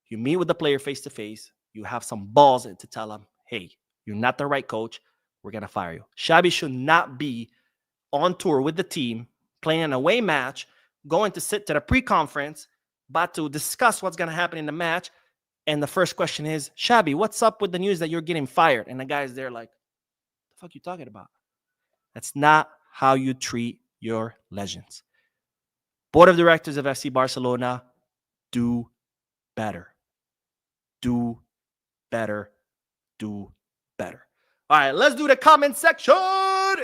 You meet with the player face to face. You have some balls to tell him, hey, you're not the right coach. We're going to fire you. Xavi should not be on tour with the team, playing an away match, going to sit to the pre-conference, about to discuss what's going to happen in the match. And the first question is, Xavi, what's up with the news that you're getting fired? And the guy's there like, the fuck you talking about? That's not how you treat your legends. Board of directors of FC Barcelona, do better. Do better. Do better. All right, let's do the comment section.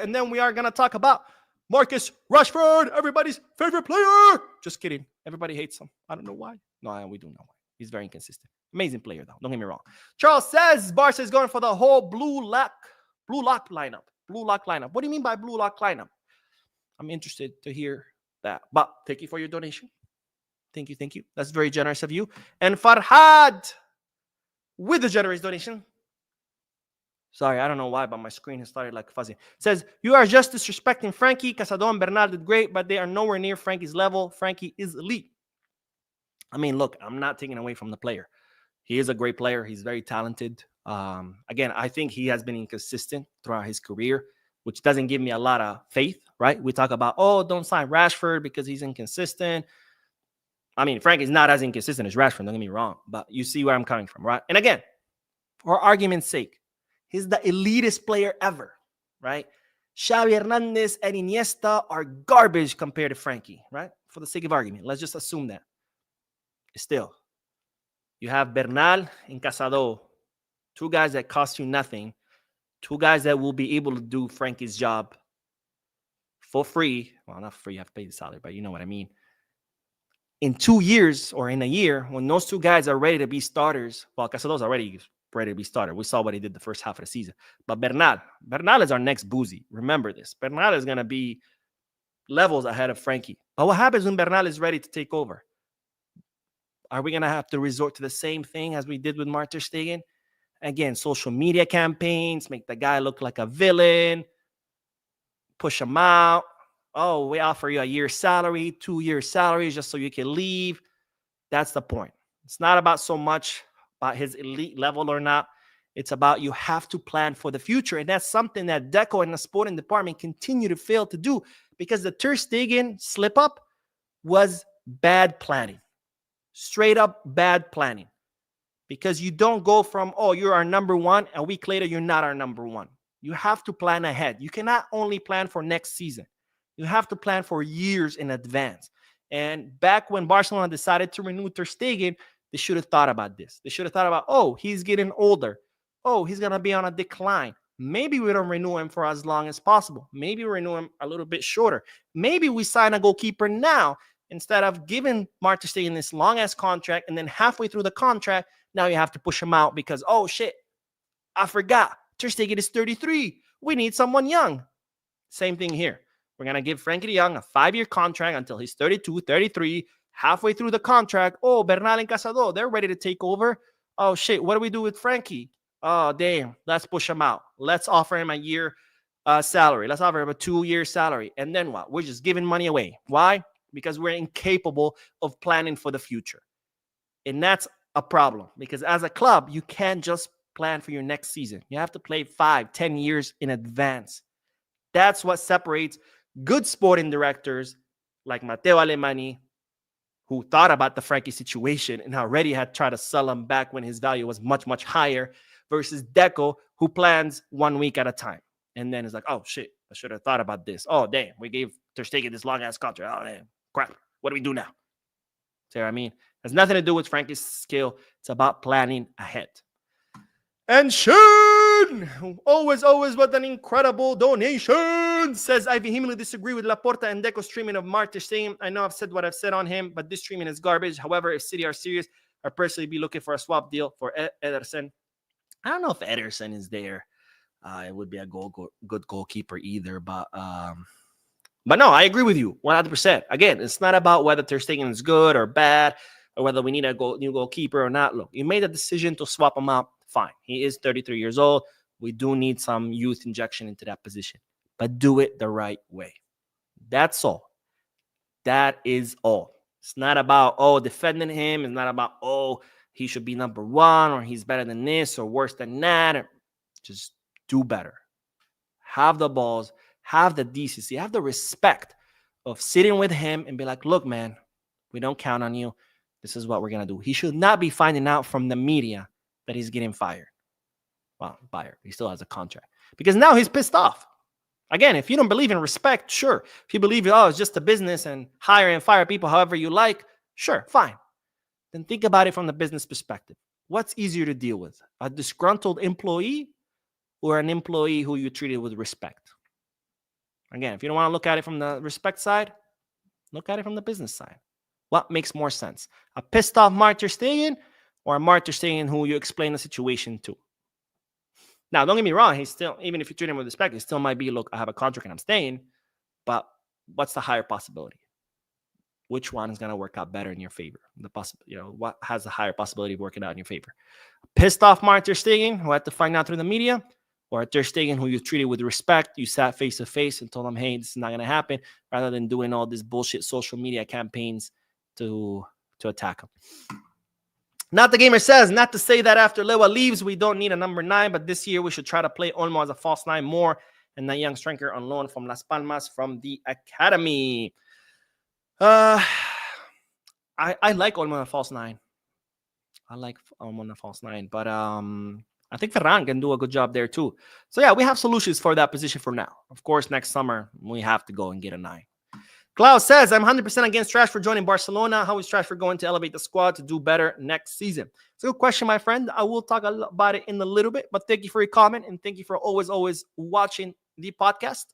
And then we are going to talk about Marcus Rashford, everybody's favorite player. Just kidding. Everybody hates him. I don't know why. No, we do know why. He's very inconsistent. Amazing player, though. Don't get me wrong. Charles says Barca is going for the whole blue lock lineup. Blue lock lineup. What do you mean by blue lock lineup? I'm interested to hear that. But thank you for your donation. Thank you. That's very generous of you. And Farhad with the generous donation. Sorry, I don't know why, but my screen has started like fuzzy. It says, you are just disrespecting Frankie. Casado and Bernal did great, but they are nowhere near Frankie's level. Frankie is elite. I mean, look, I'm not taking away from the player. He is a great player. He's very talented. Again, I think he has been inconsistent throughout his career, which doesn't give me a lot of faith, right? We talk about, oh, don't sign Rashford because he's inconsistent. I mean, Frankie's not as inconsistent as Rashford, don't get me wrong, but you see where I'm coming from, right? And again, for argument's sake, he's the elitist player ever, right? Xavi Hernandez and Iniesta are garbage compared to Frankie, right? For the sake of argument, let's just assume that. Still, you have Bernal and Casado, 2 guys that cost you nothing, 2 guys that will be able to do Frankie's job for free. Well, not free, you have to pay the salary, but you know what I mean. In 2 years or in a year, when those 2 guys are ready to be starters, well, Casado's already ready to be started. We saw what he did the first half of the season. But Bernal is our next Boozy. Remember this. Bernal is going to be levels ahead of Frankie. But what happens when Bernal is ready to take over? Are we going to have to resort to the same thing as we did with Ter Stegen? Again, social media campaigns, make the guy look like a villain, push him out. Oh, we offer you a year's salary, 2 years salary just so you can leave. That's the point. It's not about so much about his elite level or not. It's about you have to plan for the future. And that's something that Deco and the sporting department continue to fail to do, because the Ter Stegen slip up was bad planning. Straight up bad planning. Because you don't go from, oh, you're our number one, a week later, you're not our number one. You have to plan ahead. You cannot only plan for next season. You have to plan for years in advance. And back when Barcelona decided to renew Ter Stegen, they should have thought about this. They should have thought about, oh, he's getting older. Oh, he's going to be on a decline. Maybe we don't renew him for as long as possible. Maybe we renew him a little bit shorter. Maybe we sign a goalkeeper now instead of giving Marcus Ter Stegen this long-ass contract, and then halfway through the contract, now you have to push him out because, oh, shit, I forgot. Ter Stegen is 33. We need someone young. Same thing here. We're going to give Frankie de Jong a 5-year contract until he's 32, 33. Halfway through the contract, oh, Bernal and Casado, they're ready to take over. Oh, shit, what do we do with Frankie? Oh, damn, let's push him out. Let's offer him a year salary. Let's offer him a 2-year salary. And then what? We're just giving money away. Why? Because we're incapable of planning for the future. And that's a problem, because as a club, you can't just plan for your next season. You have to play 5, 10 years in advance. That's what separates good sporting directors like Matteo Alemany, who thought about the Frankie situation and already had tried to sell him back when his value was much, much higher, versus Deco, who plans 1 week at a time. And then it's like, oh, shit, I should have thought about this. Oh, damn, we gave Ter Stegen this long-ass contract. Oh, damn, crap. What do we do now? See what I mean? It has nothing to do with Frankie's skill. It's about planning ahead. And Sean, always with an incredible donation, says, I vehemently disagree with Laporta and Deco's treatment of Mark Ter Stegen. I know I've said what I've said on him, but this treatment is garbage. However, if City are serious, I'd personally be looking for a swap deal for Ederson. I don't know if Ederson is there. It would be a good goalkeeper either, but no, I agree with you 100%. Again, it's not about whether Ter Stegen is good or bad, or whether we need a new goalkeeper or not. Look, you made a decision to swap him out. Fine. He is 33 years old. We do need some youth injection into that position, but do it the right way. That's all. That is all. It's not about, oh, defending him. It's not about, oh, he should be number one, or he's better than this or worse than that. Just do better. Have the balls, have the decency, have the respect of sitting with him and be like, look, man, we don't count on you. This is what we're going to do. He should not be finding out from the media that he's getting fired. Well, fired. He still has a contract. Because now he's pissed off. Again, if you don't believe in respect, sure. If you believe, oh, it's just a business and hire and fire people however you like, sure, fine. Then think about it from the business perspective. What's easier to deal with? A disgruntled employee or an employee who you treated with respect? Again, if you don't want to look at it from the respect side, look at it from the business side. What makes more sense? A pissed off Mark Ter Stegen or a Mark Ter Stegen who you explain the situation to? Now, don't get me wrong. He's still, even if you treat him with respect, he still might be, look, I have a contract and I'm staying. But what's the higher possibility? Which one is going to work out better in your favor? What has the higher possibility of working out in your favor? A pissed off Mark Ter Stegen who had to find out through the media, or a Ter Stegen who you treated with respect, you sat face to face and told him, hey, this is not going to happen, rather than doing all these bullshit social media campaigns to attack him. Not the Gamer says, not to say that after Lewa leaves, we don't need a number 9, but this year we should try to play Olmo as a false 9 more, and that young striker on loan from Las Palmas from the academy. I like Olmo on a false 9. I like Olmo on a false 9, but I think Ferran can do a good job there too. So yeah, we have solutions for that position for now. Of course, next summer we have to go and get a 9. Klaus says, I'm 100% against Rashford joining Barcelona. How is Rashford going to elevate the squad to do better next season? It's a good question, my friend. I will talk about it in a little bit, but thank you for your comment, and thank you for always watching the podcast.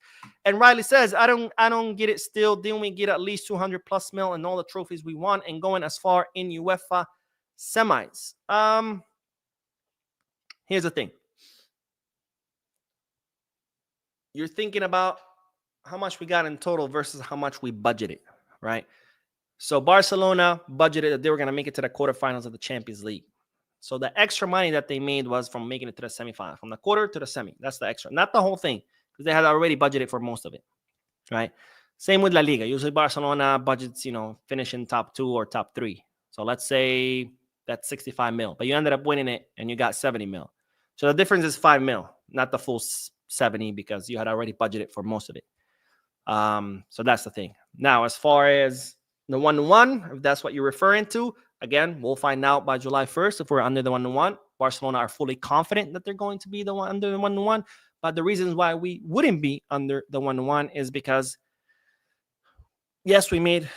And Riley says, I don't get it still. Didn't we get at least 200 plus mil and all the trophies we won and going as far in UEFA semis? Here's the thing. You're thinking about how much we got in total versus how much we budgeted, right? So Barcelona budgeted that they were going to make it to the quarterfinals of the Champions League. So the extra money that they made was from making it to the semifinal, from the quarter to the semi. That's the extra, not the whole thing, because they had already budgeted for most of it, right? Same with La Liga. Usually Barcelona budgets, finishing top 2 or top 3. So let's say That's 65 mil. But you ended up winning it and you got 70 mil. So the difference is 5 mil, not the full 70 because you had already budgeted for most of it. So that's the thing. Now, as far as the 1-1, if that's what you're referring to, again, we'll find out by July 1st if we're under the 1-1. Barcelona are fully confident that they're going to be under the 1-1. But the reasons why we wouldn't be under the 1-1 is because, yes, we made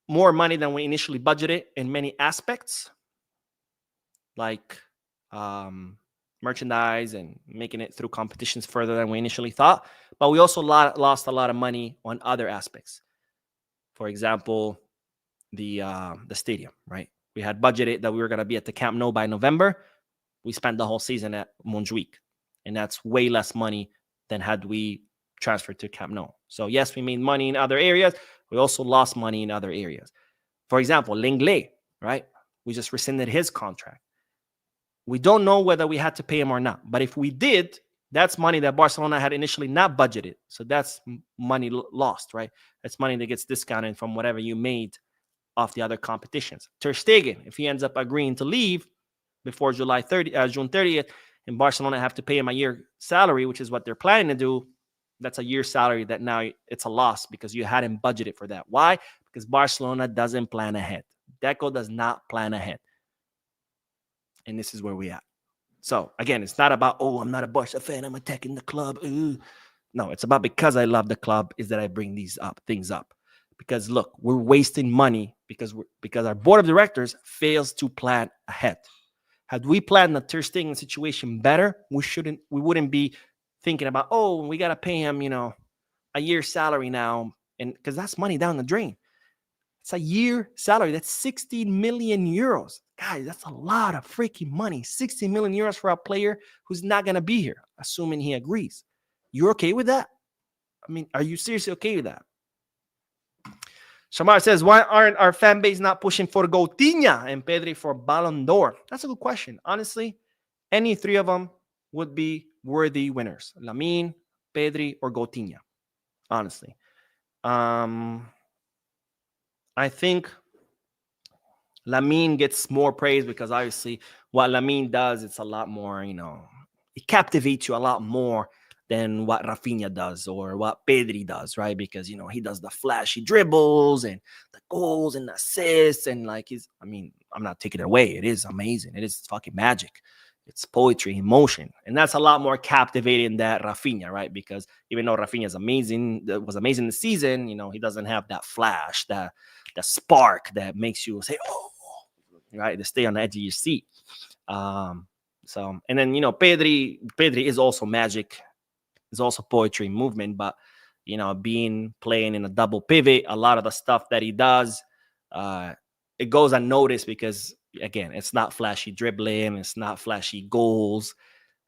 more money than we initially budgeted in many aspects, like merchandise and making it through competitions further than we initially thought. But we also lost a lot of money on other aspects. For example, the stadium, right? We had budgeted that we were going to be at the Camp Nou by November. We spent the whole season at Montjuic, and that's way less money than had we transferred to Camp Nou. So yes, we made money in other areas. We also lost money in other areas. For example, Legnlet, right? We just rescinded his contract. We don't know whether we had to pay him or not. But if we did, that's money that Barcelona had initially not budgeted. So that's money lost, right? That's money that gets discounted from whatever you made off the other competitions. Ter Stegen, if he ends up agreeing to leave before June 30th, and Barcelona have to pay him a year salary, which is what they're planning to do, that's a year's salary that now it's a loss because you hadn't budgeted for that. Why? Because Barcelona doesn't plan ahead. Deco does not plan ahead. And this is where we at. So, again, it's not about, oh, I'm not a Barca fan, I'm attacking the club. Ooh. No, it's about because I love the club is that I bring these things up. Because, look, we're wasting money because our board of directors fails to plan ahead. Had we planned the Ter Stegen situation better, we wouldn't be thinking about, oh, we got to pay him, a year's salary now. And because that's money down the drain. It's a year salary. That's 16 million euros. Guys, that's a lot of freaking money. 60 million euros for a player who's not going to be here, assuming he agrees. You're okay with that? I mean, are you seriously okay with that? Shamar says, why aren't our fan base not pushing for Coutinho and Pedri for Ballon d'Or? That's a good question. Honestly, any three of them would be worthy winners. Lamine, Pedri, or Coutinho. Honestly. I think Lamine gets more praise because obviously what Lamine does, it's a lot more, it captivates you a lot more than what Rafinha does or what Pedri does, right? Because, he does the flashy dribbles and the goals and the assists and I'm not taking it away. It is amazing. It is fucking magic. It's poetry, emotion. And that's a lot more captivating than Rafinha, right? Because even though Rafinha was amazing this season, he doesn't have that flash, that spark that makes you say, oh, right? To stay on the edge of your seat. And then, Pedri is also magic. It's also poetry, movement, but, playing in a double pivot, a lot of the stuff that he does, it goes unnoticed because, again, it's not flashy dribbling. It's not flashy goals.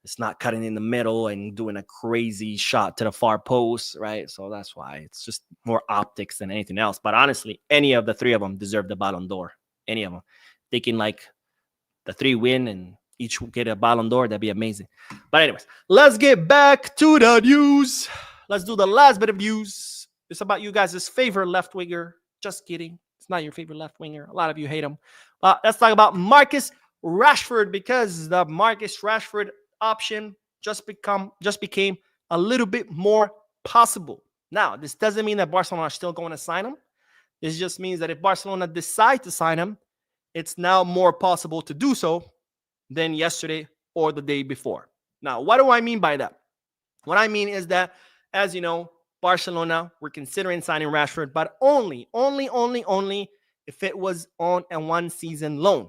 It's not cutting in the middle and doing a crazy shot to the far post, right? So that's why it's just more optics than anything else. But honestly, any of the three of them deserve the Ballon d'Or. Any of them. They can the three win and each get a Ballon d'Or. That'd be amazing. But anyways, let's get back to the news. Let's do the last bit of news. It's about you guys' favorite left winger. Just kidding. It's not your favorite left winger. A lot of you hate him. Let's talk about Marcus Rashford because the Marcus Rashford option just became a little bit more possible. Now, this doesn't mean that Barcelona are still going to sign him. This just means that if Barcelona decide to sign him, it's now more possible to do so than yesterday or the day before. Now, what do I mean by that? What I mean is that, as you know, Barcelona were considering signing Rashford, but only if it was on a one-season loan.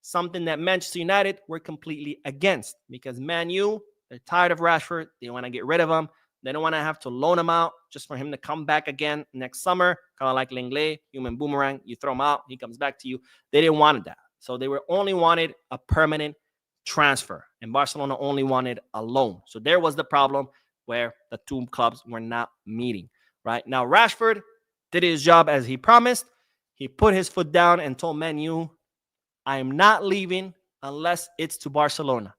Something that Manchester United were completely against because Man U, they're tired of Rashford. They want to get rid of him. They don't want to have to loan him out just for him to come back again next summer, kind of like Legnlet, human boomerang. You throw him out, he comes back to you. They didn't want that. So they only wanted a permanent transfer, and Barcelona only wanted a loan. So there was the problem where the two clubs were not meeting. Right now, Rashford did his job as he promised. He put his foot down and told Man U, I am not leaving unless it's to Barcelona.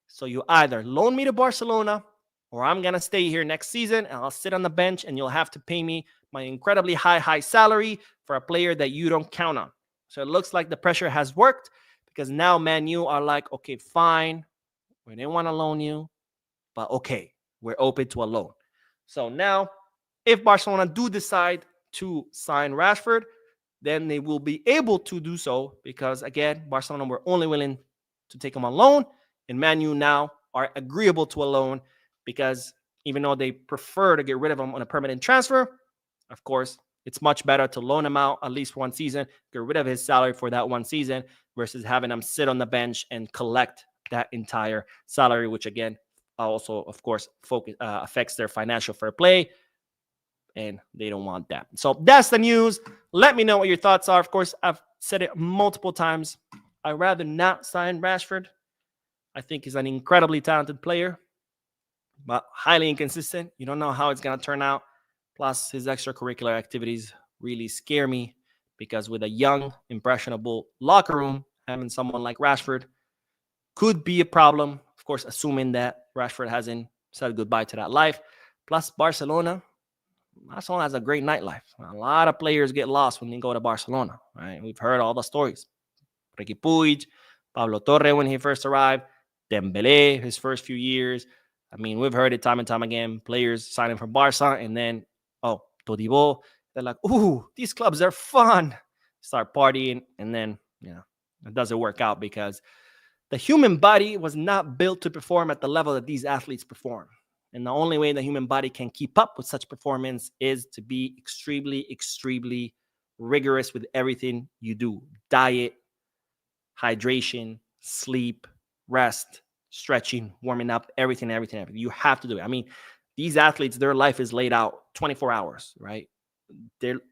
So you either loan me to Barcelona or I'm going to stay here next season and I'll sit on the bench and you'll have to pay me my incredibly high salary for a player that you don't count on. So it looks like the pressure has worked because now Man U are like, okay, fine, we didn't want to loan you, but okay, we're open to a loan. So now, if Barcelona do decide to sign Rashford, then they will be able to do so because, again, Barcelona were only willing to take him on loan, and Man U now are agreeable to a loan because even though they prefer to get rid of him on a permanent transfer, of course, it's much better to loan him out at least one season, get rid of his salary for that one season versus having him sit on the bench and collect that entire salary, which again also, of course, affects their financial fair play, and they don't want that. So that's the news. Let me know what your thoughts are. Of course, I've said it multiple times. I'd rather not sign Rashford. I think he's an incredibly talented player, but highly inconsistent. You don't know how it's going to turn out. Plus, his extracurricular activities really scare me because with a young, impressionable locker room, having someone like Rashford could be a problem. Of course, assuming that Rashford hasn't said goodbye to that life. Plus, Barcelona has a great nightlife. A lot of players get lost when they go to Barcelona, right? We've heard all the stories. Ricky Puig, Pablo Torre when he first arrived, Dembele his first few years. I mean, we've heard it time and time again. Players signing for Barca and then, Todibo. They're like, ooh, these clubs are fun. Start partying and then, it doesn't work out because the human body was not built to perform at the level that these athletes perform. And the only way the human body can keep up with such performance is to be extremely, extremely rigorous with everything you do. Diet, hydration, sleep, rest, stretching, warming up, everything. You have to do it. I mean, these athletes, their life is laid out 24 hours, right?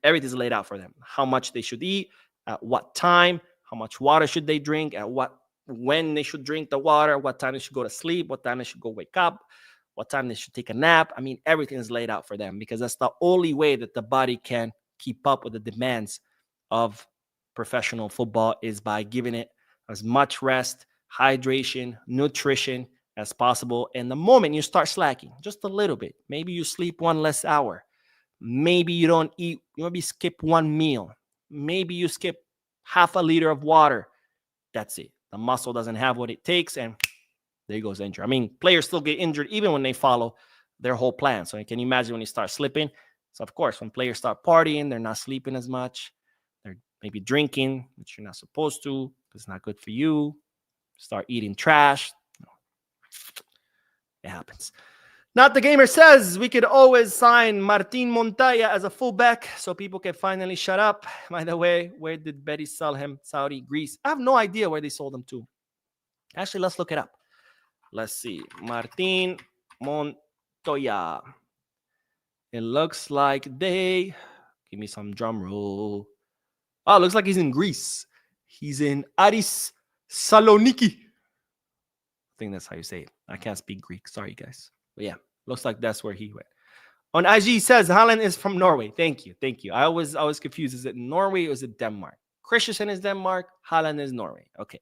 Everything's laid out for them. How much they should eat, at what time, how much water should they drink, when they should drink the water, what time they should go to sleep, what time they should go wake up, what time they should take a nap. I mean, everything is laid out for them because that's the only way that the body can keep up with the demands of professional football is by giving it as much rest, hydration, nutrition as possible. And the moment you start slacking just a little bit, maybe you sleep one less hour, maybe you don't eat, you maybe skip one meal, maybe you skip half a liter of water. That's it. The muscle doesn't have what it takes, and there goes injury. I mean, players still get injured even when they follow their whole plan. So you can imagine when you start slipping. So, of course, when players start partying, they're not sleeping as much. They're maybe drinking, which you're not supposed to because it's not good for you. Start eating trash. It happens. Not the Gamer says we could always sign Martin Montaya as a fullback so people can finally shut up. By the way, where did Betis sell him? Saudi, Greece. I have no idea where they sold him to. Actually, let's look it up. Let's see. Martin Montoya. It looks like they... Give me some drum roll. Oh, it looks like he's in Greece. He's in Aris Saloniki. I think that's how you say it. I can't speak Greek. Sorry, guys. But yeah, looks like that's where he went. On IG says Haaland is from Norway. Thank you. I was confused. Is it Norway or is it Denmark? Christensen is Denmark. Haaland is Norway. Okay.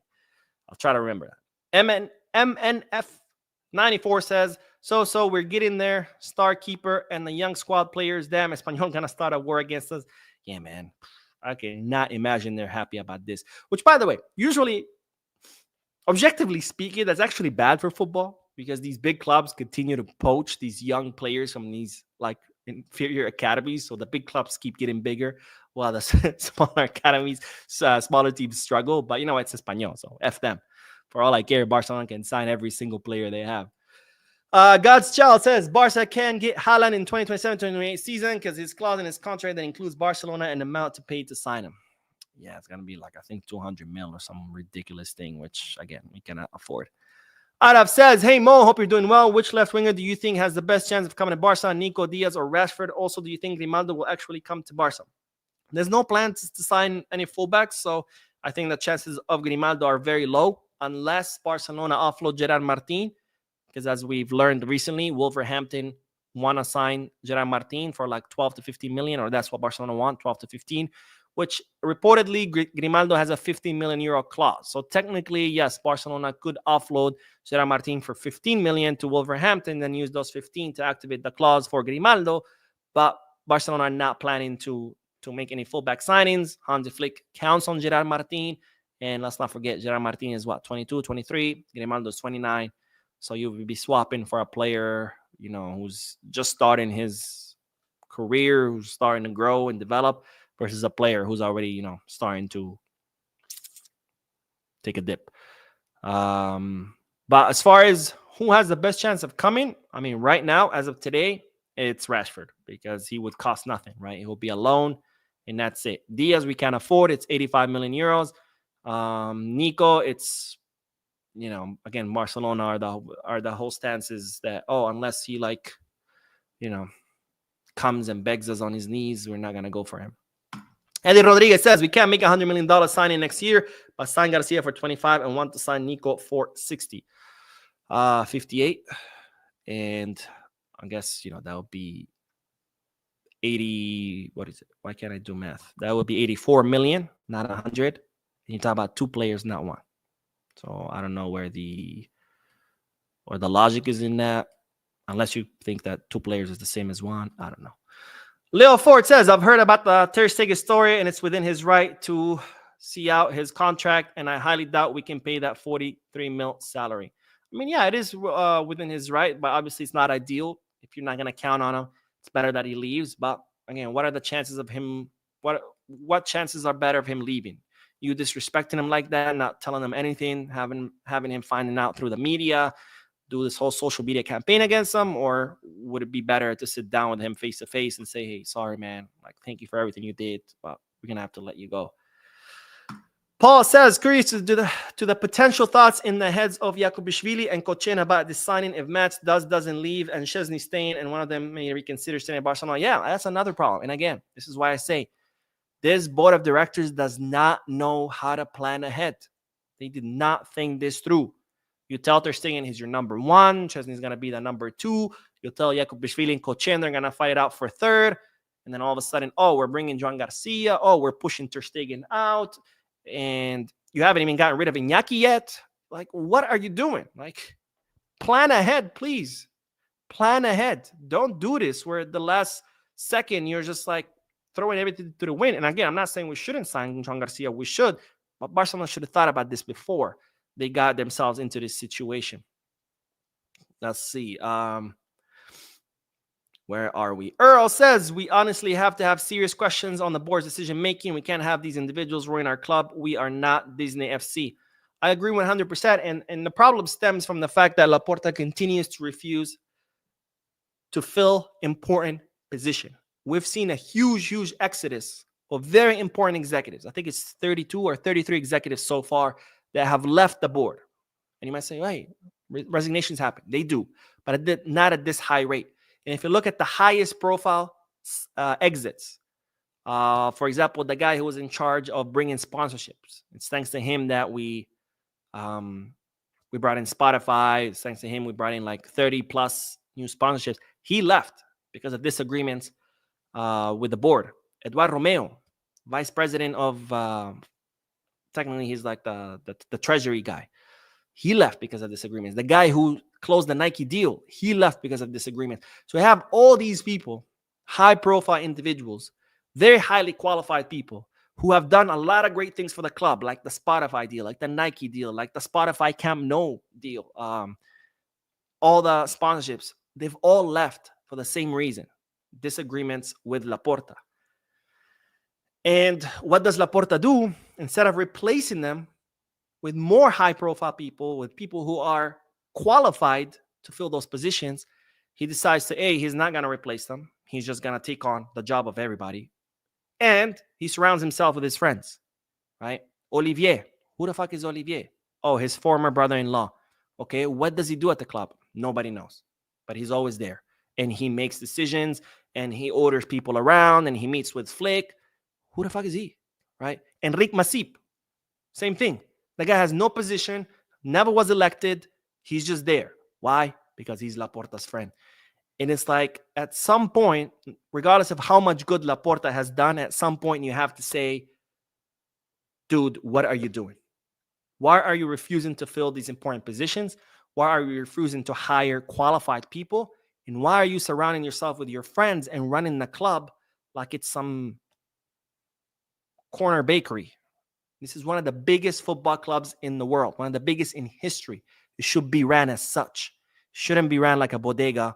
I'll try to remember that. MNF94 says, so we're getting there. Star keeper and the young squad players. Damn, Espanyol gonna start a war against us. Yeah, man. I cannot imagine they're happy about this. Which, by the way, usually, objectively speaking, that's actually bad for football because these big clubs continue to poach these young players from these like inferior academies. So the big clubs keep getting bigger while the smaller academies, smaller teams struggle. But you know, it's Espanyol, so F them. For all I care, Barcelona can sign every single player they have. God's Child says Barca can get Haaland in 2027-2028 season because his clause in his contract that includes Barcelona and the amount to pay to sign him. Yeah, it's going to be like, I think, 200 mil or some ridiculous thing, which, again, we cannot afford. Araf says, hey, Mo, hope you're doing well. Which left winger do you think has the best chance of coming to Barca, Nico Diaz or Rashford? Also, do you think Grimaldo will actually come to Barca? There's no plans to sign any fullbacks, so I think the chances of Grimaldo are very low unless Barcelona offload Gerard Martin, because as we've learned recently, Wolverhampton want to sign Gerard Martin for like 12 to 15 million, or that's what Barcelona want, 12 to 15, which reportedly Grimaldo has a 15 million euro clause. So technically, yes, Barcelona could offload Gerard Martin for 15 million to Wolverhampton, then use those 15 to activate the clause for Grimaldo. But Barcelona are not planning to make any fullback signings. Hansi Flick counts on Gerard Martin, And let's not forget, Gerard Martin is what, 22, 23? Grimaldo's 29. So you would be swapping for a player, who's just starting his career, who's starting to grow and develop, versus a player who's already, starting to take a dip. But as far as who has the best chance of coming, I mean, right now, as of today, it's Rashford, because he would cost nothing, right? He will be alone, and that's it. Diaz, we can't afford. It's 85 million euros. Nico, it's, again, Barcelona are the whole stances that, unless he comes and begs us on his knees, we're not going to go for him. Eddie Rodriguez says, we can't make $100 million signing next year, but sign Garcia for 25 and want to sign Nico for 60. 58. And I guess, that would be 80. What is it? Why can't I do math? That would be 84 million, not 100. And you talk about two players, not one. So I don't know where the logic is in that, unless you think that two players is the same as one. I don't know. Leo Ford says, I've heard about the Ter Stegen story, and it's within his right to see out his contract, and I highly doubt we can pay that 43 mil salary. I mean, yeah, it is within his right, but obviously it's not ideal. If you're not going to count on him, it's better that he leaves. But again, what are the chances of him? What chances are better of him leaving? You disrespecting him like that, not telling him anything, having him finding out through the media, do this whole social media campaign against him? Or would it be better to sit down with him face to face and say, hey, sorry, man, thank you for everything you did, but we're going to have to let you go. Paul says, curious to the potential thoughts in the heads of Jakubishvili and Kochen about this signing if Mats doesn't leave and Szczesny staying, and one of them may reconsider staying at Barcelona. Yeah, that's another problem. And again, this is why I say this board of directors does not know how to plan ahead. They did not think this through. You tell Ter Stegen he's your number one. Szczesny's going to be the number two. You tell Jakubishvili and Kochen they're going to fight it out for third. And then all of a sudden, we're bringing Joan Garcia. We're pushing Ter Stegen out. And you haven't even gotten rid of Iñaki yet. What are you doing? Plan ahead, please. Plan ahead. Don't do this where at the last second you're just throwing everything to the wind. And again, I'm not saying we shouldn't sign Joan Garcia. We should. But Barcelona should have thought about this before they got themselves into this situation. Let's see. Where are we? Earl says, we honestly have to have serious questions on the board's decision-making. We can't have these individuals ruin our club. We are not Disney FC. I agree 100%. And the problem stems from the fact that Laporta continues to refuse to fill important positions. We've seen a huge exodus of very important executives. I think it's 32 or 33 executives so far that have left the board. And you might say, hey, resignations happen. They do, but not at this high rate. And if you look at the highest profile exits, for example, the guy who was in charge of bringing sponsorships, it's thanks to him that we brought in Spotify. It's thanks to him we brought in 30 plus new sponsorships. He left because of disagreements with the board. Eduardo Romeo, vice president of, technically he's the treasury guy. He left because of disagreements. The guy who closed the Nike deal, he left because of disagreements. So we have all these people, high-profile individuals, very highly qualified people who have done a lot of great things for the club, like the Spotify deal, like the Nike deal, like the Spotify Camp Nou deal, all the sponsorships. They've all left for the same reason, disagreements with Laporta. And what does Laporta do? Instead of replacing them with more high-profile people, with people who are qualified to fill those positions, he decides to, he's not going to replace them. He's just going to take on the job of everybody. And he surrounds himself with his friends, right? Olivier. Who the fuck is Olivier? Oh, his former brother-in-law. Okay, what does he do at the club? Nobody knows. But he's always there. And he makes decisions, and he orders people around, and he meets with Flick. Who the fuck is he, right? Enrique Masip. Same thing. The guy has no position, never was elected. He's just there. Why? Because he's Laporta's friend. And it's at some point, regardless of how much good Laporta has done, at some point you have to say, dude, what are you doing? Why are you refusing to fill these important positions? Why are you refusing to hire qualified people? And why are you surrounding yourself with your friends and running the club like it's some corner bakery? This is one of the biggest football clubs in the world, one of the biggest in history. It should be ran as such. Shouldn't be ran like a bodega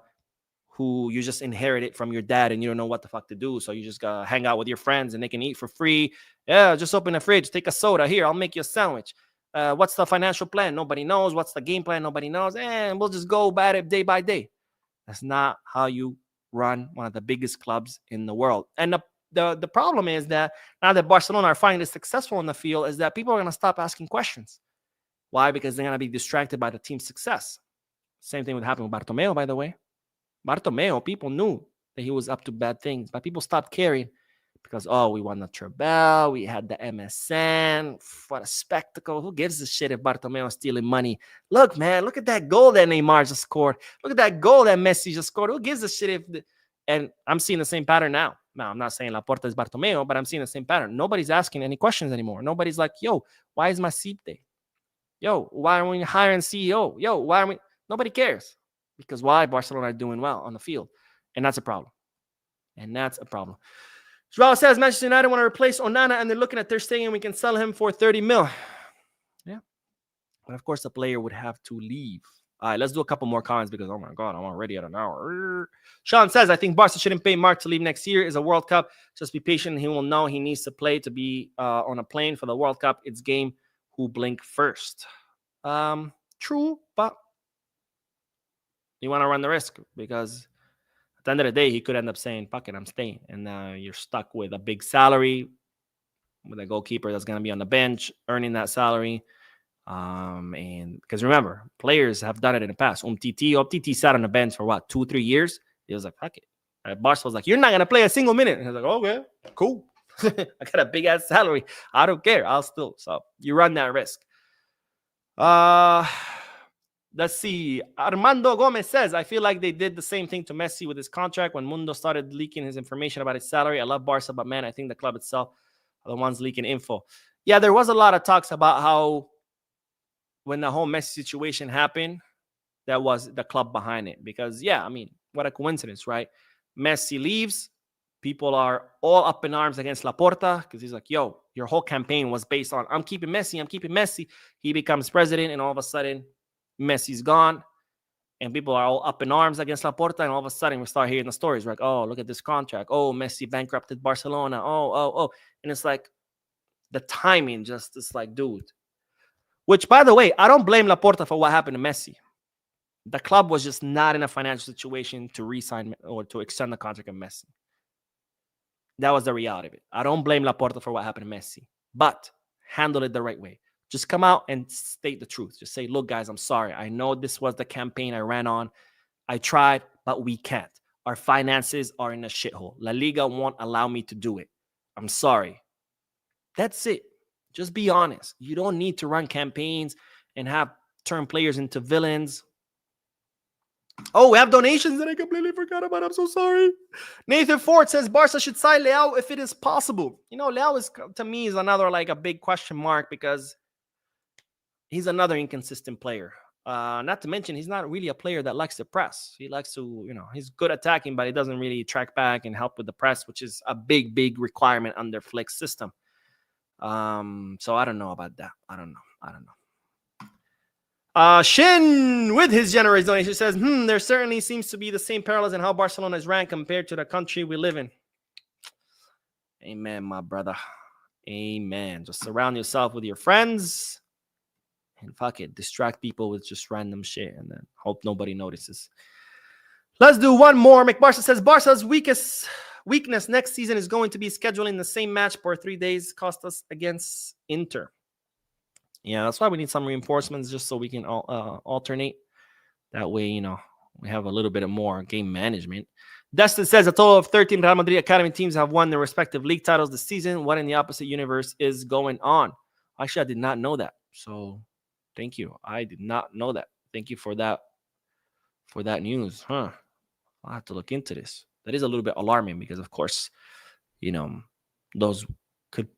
who you just inherit it from your dad and you don't know what the fuck to do. So you just gotta hang out with your friends and they can eat for free. Yeah, just open the fridge, take a soda. Here, I'll make you a sandwich. What's the financial plan? Nobody knows. What's the game plan? Nobody knows. And we'll just go about it day by day. That's not how you run one of the biggest clubs in the world. And the problem is that now that Barcelona are finally successful in the field is that people are going to stop asking questions. Why? Because they're going to be distracted by the team's success. Same thing would happen with Bartomeu, by the way. Bartomeu, people knew that he was up to bad things, but people stopped caring because, oh, we won the Trebel, we had the MSN, what a spectacle. Who gives a shit if Bartomeu is stealing money? Look, man, look at that goal that Neymar just scored. Look at that goal that Messi just scored. Who gives a shit if... And I'm seeing the same pattern now. Now, I'm not saying Laporta is Bartomeu, but I'm seeing the same pattern. Nobody's asking any questions anymore. Nobody's like, yo, why is Masip there? Yo, why are we hiring CEO? Yo, why are we... Nobody cares. Because why? Barcelona are doing well on the field. And that's a problem. And that's a problem. Joao says Manchester United want to replace Onana and they're looking at Ter Stegen. We can sell him for 30 mil. Yeah. But of course, the player would have to leave. All right, let's do a couple more comments because, oh my God, I'm already at an hour. Sean says, I think Barca shouldn't pay Mark to leave next year. It's a World Cup. Just be patient. He will know he needs to play to be on a plane for the World Cup. It's game who blink first. True, but you want to run the risk because at the end of the day, he could end up saying, fuck it, I'm staying. And you're stuck with a big salary, with a goalkeeper that's going to be on the bench, earning that salary. And because remember, players have done it in the past. Umtiti sat on the bench for what, 2-3 years? He was like, fuck it. Barca was like, you're not going to play a single minute. And he was like, okay, cool. I got a big ass salary. I don't care. I'll still. So you run that risk. Let's see. Armando Gomez says, I feel like they did the same thing to Messi with his contract when Mundo started leaking his information about his salary. I love Barca, but man, I think the club itself are the ones leaking info. Yeah, there was a lot of talks about how when the whole Messi situation happened, that was the club behind it. Because, yeah, I mean, what a coincidence, right? Messi leaves. People are all up in arms against Laporta because he's like, yo, your whole campaign was based on, I'm keeping Messi, I'm keeping Messi. He becomes president, and all of a sudden, Messi's gone. And people are all up in arms against Laporta, and all of a sudden, we start hearing the stories. We're like, oh, look at this contract. Oh, Messi bankrupted Barcelona. Oh. And it's like, the timing just is like, dude. Which, by the way, I don't blame Laporta for what happened to Messi. The club was just not in a financial situation to re-sign or to extend the contract of Messi. That was the reality of it. I don't blame Laporta for what happened to Messi, but handle it the right way. Just come out and state the truth. Just say, look, guys, I'm sorry. I know this was the campaign I ran on. I tried, but we can't. Our finances are in a shithole. La Liga won't allow me to do it. I'm sorry. That's it. Just be honest. You don't need to run campaigns and turn players into villains. Oh, we have donations that I completely forgot about. I'm so sorry. Nathan Ford says Barca should sign Leao if it is possible. You know, Leao is, to me, is another like a big question mark because he's another inconsistent player. Not to mention, he's not really a player that likes to press. He likes to, he's good attacking, but he doesn't really track back and help with the press, which is a big, big requirement under Flick's system. So I don't know about that. I don't know. Shin, with his generous donation, says, there certainly seems to be the same parallels in how Barcelona is ranked compared to the country we live in. Amen, my brother. Amen. Just surround yourself with your friends and fuck it. Distract people with just random shit and then hope nobody notices. Let's do one more. McBarca says, Barca's weakness next season is going to be scheduling the same match for 3 days cost us against Inter. Yeah, that's why we need some reinforcements just so we can alternate. That way, we have a little bit of more game management. Dustin says a total of 13 Real Madrid Academy teams have won their respective league titles this season. What in the opposite universe is going on? Actually, I did not know that. So thank you. I did not know that. Thank you for that news. I'll have to look into this. That is a little bit alarming because, of course, those could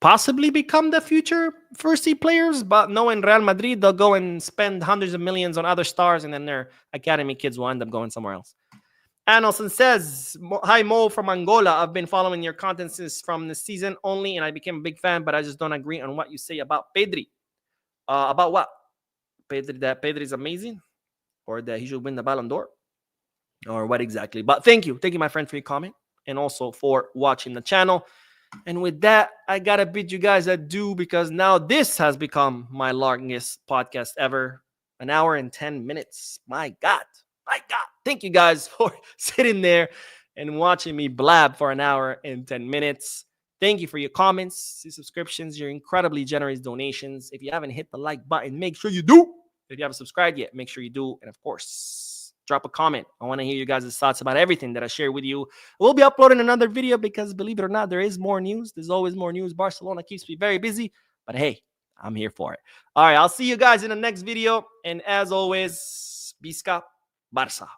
possibly become the future first team players, but knowing Real Madrid, they'll go and spend hundreds of millions on other stars, and then their academy kids will end up going somewhere else. Annelson says, hi Mo from Angola. I've been following your content since from the season only, and I became a big fan, but I just don't agree on what you say about Pedri. About what? Pedri, that Pedri is amazing? Or that he should win the Ballon d'Or? Or what exactly? But thank you, my friend, for your comment, and also for watching the channel. And with that, I gotta bid you guys adieu, because now this has become my longest podcast ever. 1 hour and 10 minutes. My God. Thank you guys for sitting there and watching me blab for 1 hour and 10 minutes. Thank you for your comments, your subscriptions, your incredibly generous donations. If you haven't hit the like button, make sure you do. If you haven't subscribed yet, make sure you do. And of course, drop a comment. I want to hear you guys' thoughts about everything that I share with you. We'll be uploading another video because, believe it or not, there is more news. There's always more news. Barcelona keeps me very busy, but hey, I'm here for it. All right, I'll see you guys in the next video. And as always, Visca Barça.